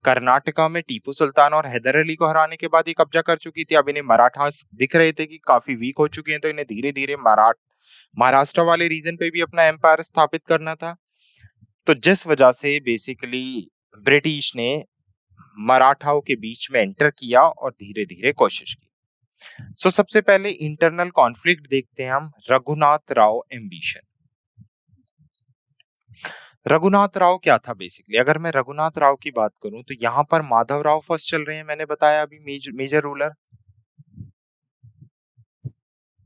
कर्नाटका में टीपू सुल्तान और हैदर अली को हराने के बाद ये कब्जा कर चुकी थी। अब इन्हें मराठास दिख रहे थे कि काफी वीक हो चुके हैं, तो इन्हें धीरे धीरे महाराष्ट्र वाले रीजन पे भी अपना एम्पायर स्थापित करना था। तो जिस वजह से बेसिकली ब्रिटिश ने मराठाओं के बीच में एंटर किया और धीरे धीरे कोशिश की। सो सबसे पहले इंटरनल कॉन्फ्लिक्ट देखते हैं हम, रघुनाथ राव एम्बिशन। रघुनाथ राव क्या था बेसिकली? अगर मैं रघुनाथ राव की बात करूं तो यहाँ पर माधव राव फर्स्ट चल रहे हैं, मैंने बताया अभी मेजर रूलर।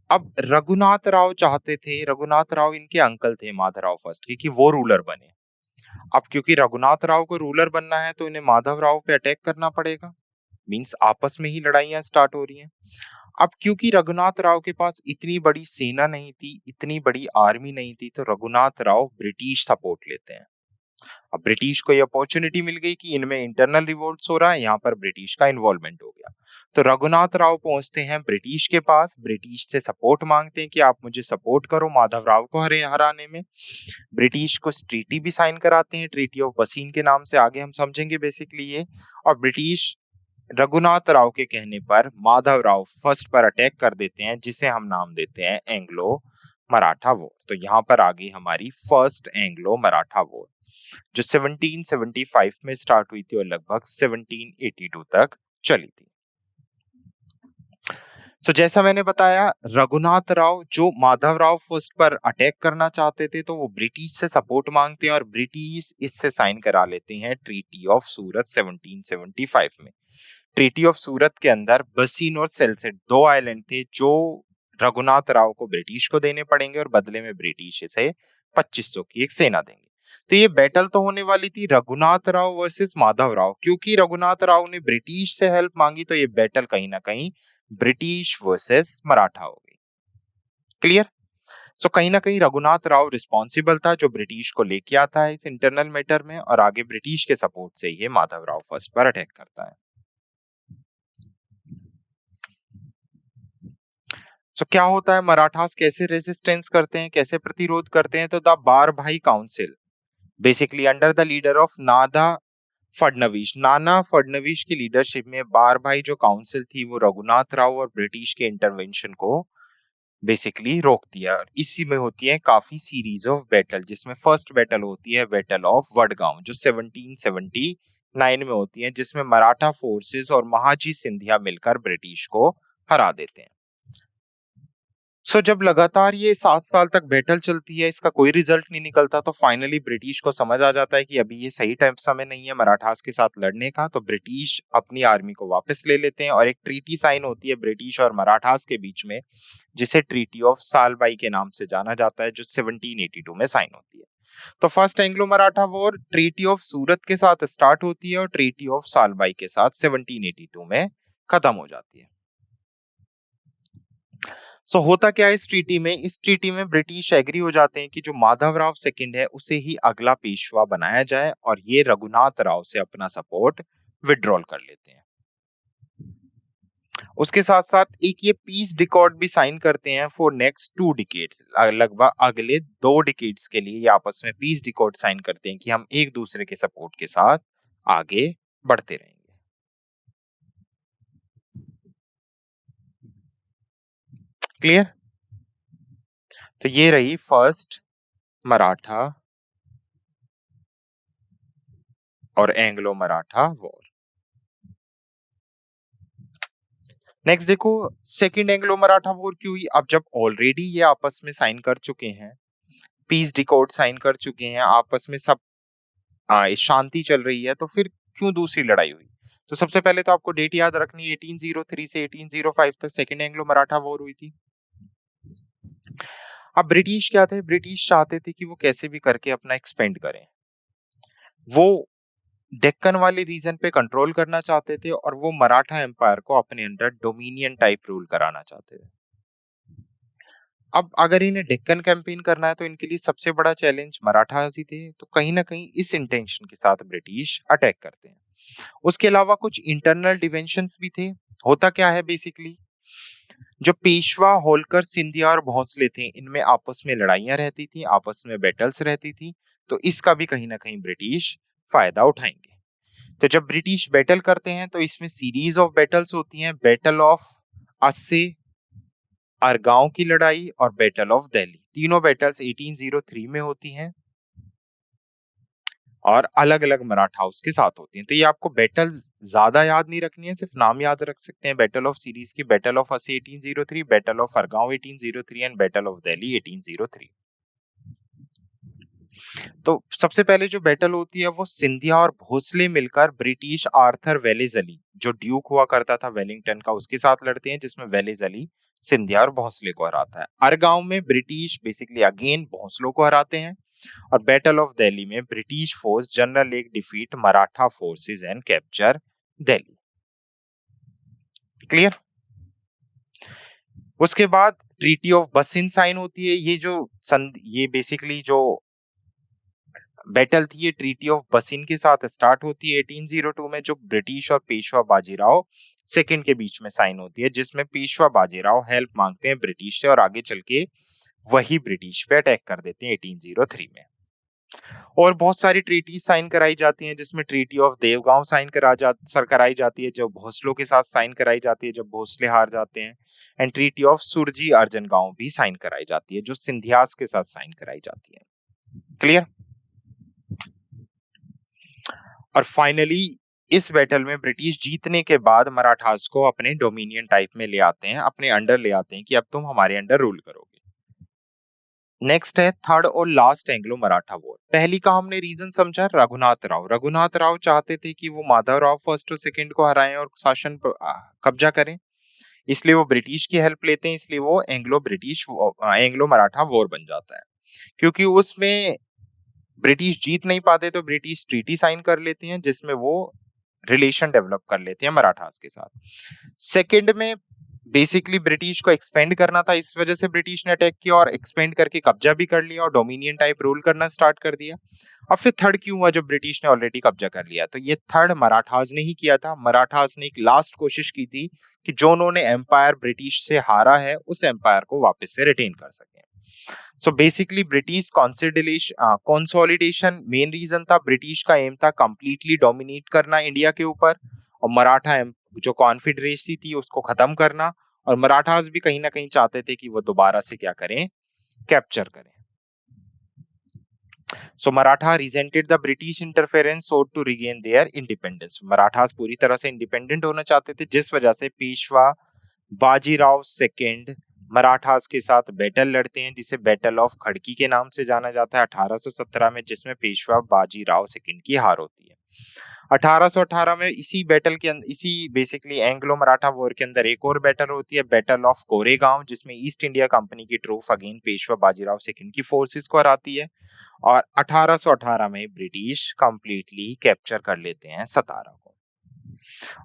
अब रघुनाथ राव चाहते थे, रघुनाथ राव इनके अंकल थे माधवराव फर्स्ट के, कि वो रूलर बने। अब क्योंकि रघुनाथ राव को रूलर बनना है तो इन्हें माधव राव पे अटैक करना पड़ेगा, मींस आपस में ही लड़ाइयां स्टार्ट हो रही हैं। अब क्योंकि रघुनाथ राव के पास इतनी बड़ी सेना नहीं थी, इतनी बड़ी आर्मी नहीं थी, तो रघुनाथ राव ब्रिटिश सपोर्ट लेते हैं। अब ब्रिटिश को ये अपॉर्चुनिटी मिल गई कि इनमें इंटरनल रिवोल्ट्स हो रहा है, यहाँ पर ब्रिटिश का इन्वॉल्वमेंट हो गया। तो रघुनाथ राव पहुंचते हैं ब्रिटिश के पास, ब्रिटिश से सपोर्ट मांगते हैं कि आप मुझे सपोर्ट करो माधव राव को हराने में। ब्रिटिश को ट्रीटी भी साइन कराते हैं, ट्रीटी ऑफ बसीन के नाम से, आगे हम समझेंगे बेसिकली ये। और ब्रिटिश रघुनाथ राव के कहने पर माधव राव फर्स्ट पर अटैक कर देते हैं, जिसे हम नाम देते हैं एंग्लो मराठा वॉर। तो यहाँ पर आ गई हमारी फर्स्ट एंग्लो मराठा वॉर, जो 1775 में स्टार्ट हुई थी और लगभग 1782 तक चली थी। जैसा मैंने बताया, रघुनाथ राव जो माधवराव फर्स्ट पर अटैक करना चाहते थे, तो वो ब्रिटिश से सपोर्ट मांगते हैं और ब्रिटिश इससे साइन करा लेते हैं ट्रीटी ऑफ सूरत 1775 में। ट्रीटी ऑफ सूरत के अंदर बसीन और सेल्सेट दो आइलैंड थे जो रघुनाथ राव को ब्रिटिश को देने पड़ेंगे और बदले में ब्रिटिश इसे 2500 की एक सेना देंगे। तो ये बैटल तो होने वाली थी रघुनाथ राव वर्सेस माधव राव। क्योंकि रघुनाथ राव ने ब्रिटिश से हेल्प मांगी, तो ये बैटल कहीं ना कहीं ब्रिटिश वर्सेस मराठा हो गई। क्लियर? सो कहीं ना कहीं रघुनाथ राव रिस्पॉन्सिबल था, जो ब्रिटिश को लेके आता है इस इंटरनल मैटर में, और आगे ब्रिटिश के सपोर्ट से ये माधव राव फर्स्ट पर अटैक करता है। क्या होता है, मराठास कैसे रेजिस्टेंस करते हैं, कैसे प्रतिरोध करते हैं? तो द बार भाई council, basically under the leader of Nana Phadnavis की लीडरशिप में बार भाई जो काउंसिल थी, वो रघुनाथ राव और ब्रिटिश के इंटरवेंशन को बेसिकली रोक दिया। और इसी में होती है काफी सीरीज ऑफ बैटल, जिसमें फर्स्ट बैटल होती है बैटल ऑफ वडगांव, जो 1779 में होती है, जिसमें मराठा फोर्सेस और महाजी सिंधिया मिलकर ब्रिटिश को हरा देते हैं। जब लगातार ये 7 साल तक बैटल चलती है, इसका कोई रिजल्ट नहीं निकलता, तो फाइनली ब्रिटिश को समझ आ जाता है कि अभी ये सही टाइम समय नहीं है मराठास के साथ लड़ने का। तो ब्रिटिश अपनी आर्मी को वापस ले लेते हैं और एक ट्रीटी साइन होती है ब्रिटिश और मराठास के बीच में, जिसे ट्रीटी ऑफ सालबाई के नाम से जाना जाता है, जो 1782 में साइन होती है। तो first Anglo Maratha war treaty of Surat के साथ स्टार्ट होती है और ट्रीटी ऑफ सालबाई के साथ 1782 में खत्म हो जाती है। होता क्या है इस ट्रीटी में? इस ट्रीटी में ब्रिटिश एग्री हो जाते हैं कि जो माधव राव सेकंड है, उसे ही अगला पेशवा बनाया जाए, और ये रघुनाथ राव से अपना सपोर्ट विड्रॉल कर लेते हैं। उसके साथ साथ एक ये पीस डिकॉर्ड भी साइन करते हैं फॉर नेक्स्ट 2 डिकेड्स। लगभग अगले 2 डिकेड्स के लिए ये आपस में पीस डिकॉर्ड साइन करते हैं कि हम एक दूसरे के सपोर्ट के साथ आगे बढ़ते रहेंगे। क्लियर? तो ये रही फर्स्ट मराठा और एंग्लो मराठा वॉर। नेक्स्ट देखो, सेकंड एंग्लो मराठा वॉर क्यों हुई? अब जब ऑलरेडी ये आपस में साइन कर चुके हैं, पीस डिकॉर्ड साइन कर चुके हैं, आपस में सब शांति चल रही है, तो फिर क्यों दूसरी लड़ाई हुई? तो सबसे पहले तो आपको डेट याद रखनी है, 1803 से 1805 तक सेकंड एंग्लो मराठा वॉर हुई थी। अब ब्रिटिश क्या थे? ब्रिटिश चाहते थे कि वो कैसे भी करके अपना एक्सपेंड करें। वो डेक्कन वाले रीजन पे कंट्रोल करना चाहते थे और वो मराठा एम्पायर को अपने अंडर डोमिनियन टाइप रूल कराना चाहते थे। अब अगर इन्हें डेक्कन कैंपेन करना है, तो इनके लिए सबसे बड़ा चैलेंज मराठास ही थे। तो कहीं ना कहीं इस इंटेंशन के साथ ब्रिटिश अटैक करते हैं। उसके अलावा कुछ इंटरनल डिवेंशंस भी थे। होता क्या है, बेसिकली जो पेशवा, होलकर, सिंधिया और भोंसले थे, इनमें आपस में लड़ाइयां रहती थी, आपस में बैटल्स रहती थी। तो इसका भी कहीं ना कहीं ब्रिटिश फायदा उठाएंगे। तो जब ब्रिटिश बैटल करते हैं, तो इसमें सीरीज ऑफ बैटल्स होती हैं। बैटल ऑफ अस्से, अरगांव की लड़ाई और बैटल ऑफ दिल्ली, तीनों बैटल्स 1803 में होती हैं और अलग अलग मराठा हाउस के साथ होती हैं। तो ये आपको बैटल ज्यादा याद नहीं रखनी है, सिर्फ नाम याद रख सकते हैं बैटल ऑफ सीरीज की। Battle of Assaye 1803, battle of Argaon 1803 and battle of Delhi 1803। तो सबसे पहले जो बैटल होती है, वो सिंधिया और भोसले मिलकर ब्रिटिश आर्थर वेलेजली, जो ड्यूक हुआ करता था वेलिंगटन का, उसके साथ लड़ते हैं, जिसमें वेलेजली सिंधिया और भोसले को हराता है। अरगांव में ब्रिटिश बेसिकली अगेन भोसलों को हराते हैं और बैटल ऑफ दिल्ली में British force general lake defeat Maratha forces and capture Delhi. Clear? उसके बाद ट्रीटी ऑफ बसिन साइन होती है। ये बेसिकली जो बैटल थी, ये ट्रीटी ऑफ बसिन के साथ स्टार्ट होती है 1802 में, जो ब्रिटिश और पेशवा बाजीराव सेकंड के बीच में साइन होती है, जिसमें पेशवा बाजीराव हेल्प मांगते हैं ब्रिटिश से और आगे चल के वही ब्रिटिश पे अटैक कर देते हैं 1803 में। और बहुत सारी ट्रीटी साइन कराई जाती हैं, जिसमें ट्रीटी ऑफ देवगांव साइन कराई जाती है, जो भोसलों के साथ साइन कराई जाती है जब भोसले हार जाते हैं। एंड ट्रीटी ऑफ सुरजी अर्जन गांव भी साइन कराई जाती है, जो सिंधियास के साथ साइन कराई जाती है। क्लियर? और फाइनली इस बैटल में ब्रिटिश जीतने के बाद मराठास को अपने डोमिनियन टाइप में ले आते हैं, अपने अंडर ले आते हैं कि अब तुम हमारे अंडर रूल करोगे। नेक्स्ट है थर्ड और लास्ट एंग्लो मराठा वॉर। पहली का हमने रीजन समझा, रघुनाथ राव। रघुनाथ राव चाहते थे कि वो माधवराव फर्स्ट और सेकंड को हराएं और शासन पर कब्जा करें, इसलिए वो ब्रिटिश की हेल्प लेते हैं, इसलिए वो एंग्लो मराठा वॉर बन जाता है। क्योंकि उसमें ब्रिटिश जीत नहीं पाते तो ब्रिटिश ट्रीटी साइन कर लेते हैं, जिसमें वो रिलेशन डेवलप कर लेते हैं मराठास के साथ। सेकंड में बेसिकली ब्रिटिश को एक्सपेंड करना था, इस वजह से ब्रिटिश ने अटैक किया और एक्सपेंड करके कब्जा भी कर लिया और डोमिनियन टाइप रूल करना स्टार्ट कर दिया। अब फिर थर्ड क्यों हुआ जब ब्रिटिश ने ऑलरेडी कब्जा कर लिया? तो ये थर्ड मराठास ने ही किया था। मराठास ने एक लास्ट कोशिश की थी कि जो उन्होंने एम्पायर ब्रिटिश से हारा है उस एम्पायर को वापस से रिटेन कर सके। So basically British consolidation main reason था। ब्रिटिश का एम था कंप्लीटली डोमिनेट करना इंडिया के ऊपर, और मराठा जो कॉन्फेडरेसी थी उसको खत्म करना, और मराठास भी कहीं ना कहीं चाहते थे कि वो दोबारा से क्या करें, कैप्चर करें। So Maratha resented the British interference sought to regain their independence. Marathas पूरी तरह से इंडिपेंडेंट होना चाहते थे, जिस वजह से पेशवा बाजीराव सेकेंड मराठास के साथ बैटल लड़ते हैं, जिसे बैटल ऑफ खड़की के नाम से जाना जाता है 1817 में, जिसमें पेशवा बाजीराव सेकेंड की हार होती है। 1818 में इसी बैटल के इसी बेसिकली एंग्लो मराठा वॉर के अंदर एक और बैटल होती है, बैटल ऑफ कोरेगांव, जिसमें ईस्ट इंडिया कंपनी की troop again Peshwa Bajirao second की फोर्सेस को हराती है। और 1818 में ब्रिटिश कंप्लीटली कैप्चर कर लेते हैं सतारा को,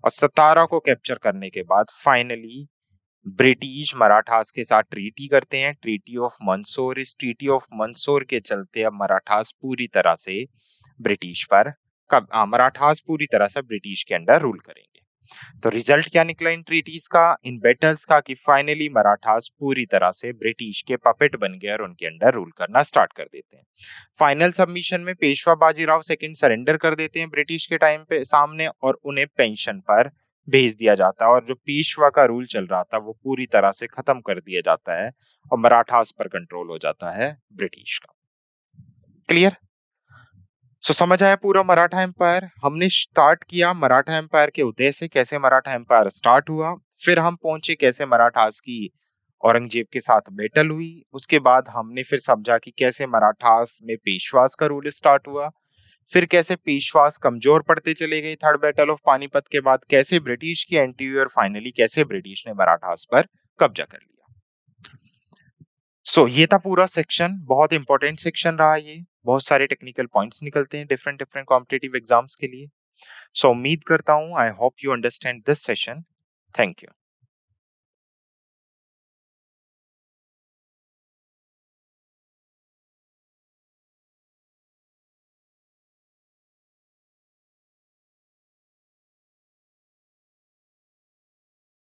और सतारा को कैप्चर करने के बाद फाइनली ब्रिटिश मराठास के साथ ट्रीटी करते हैं, ट्रीटी ऑफ मंसूर। इस ट्रीटी ऑफ मंसूर के चलते अब मराठास पूरी तरह से मराठास पूरी तरह से ब्रिटिश के अंडर रूल करेंगे। तो रिजल्ट क्या निकला इन ट्रीटीज का, इन बैटल्स का, कि फाइनली मराठास पूरी तरह से ब्रिटिश के पपेट बन गए और उनके अंडर रूल करना स्टार्ट कर देते हैं। फाइनल सबमिशन में पेशवा बाजीराव सेकंड सरेंडर कर देते हैं ब्रिटिश के टाइम पे सामने, और उन्हें पेंशन पर भेज दिया जाता है, और जो पेशवा का रूल चल रहा था वो पूरी तरह से खत्म कर दिया जाता है और मराठास पर कंट्रोल हो जाता है ब्रिटिश का। क्लियर? सो समझ आया पूरा मराठा एम्पायर। हमने स्टार्ट किया मराठा एम्पायर के उदय से, कैसे मराठा एम्पायर स्टार्ट हुआ, फिर हम पहुंचे कैसे मराठास की औरंगजेब के साथ बैटल हुई, उसके बाद हमने फिर समझा कि कैसे मराठास में पेशवास का रूल स्टार्ट हुआ, फिर कैसे पेशवास कमजोर पड़ते चले गए थर्ड बैटल ऑफ पानीपत के बाद, कैसे ब्रिटिश की एंट्री हुई, और फाइनली कैसे ब्रिटिश ने मराठास पर कब्जा कर लिया। ये था पूरा सेक्शन, बहुत इंपॉर्टेंट सेक्शन रहा ये, बहुत सारे टेक्निकल पॉइंट्स निकलते हैं डिफरेंट डिफरेंट कॉम्पिटिटिव एग्जाम्स के लिए। उम्मीद करता हूँ I hope you understand this session. Thank you.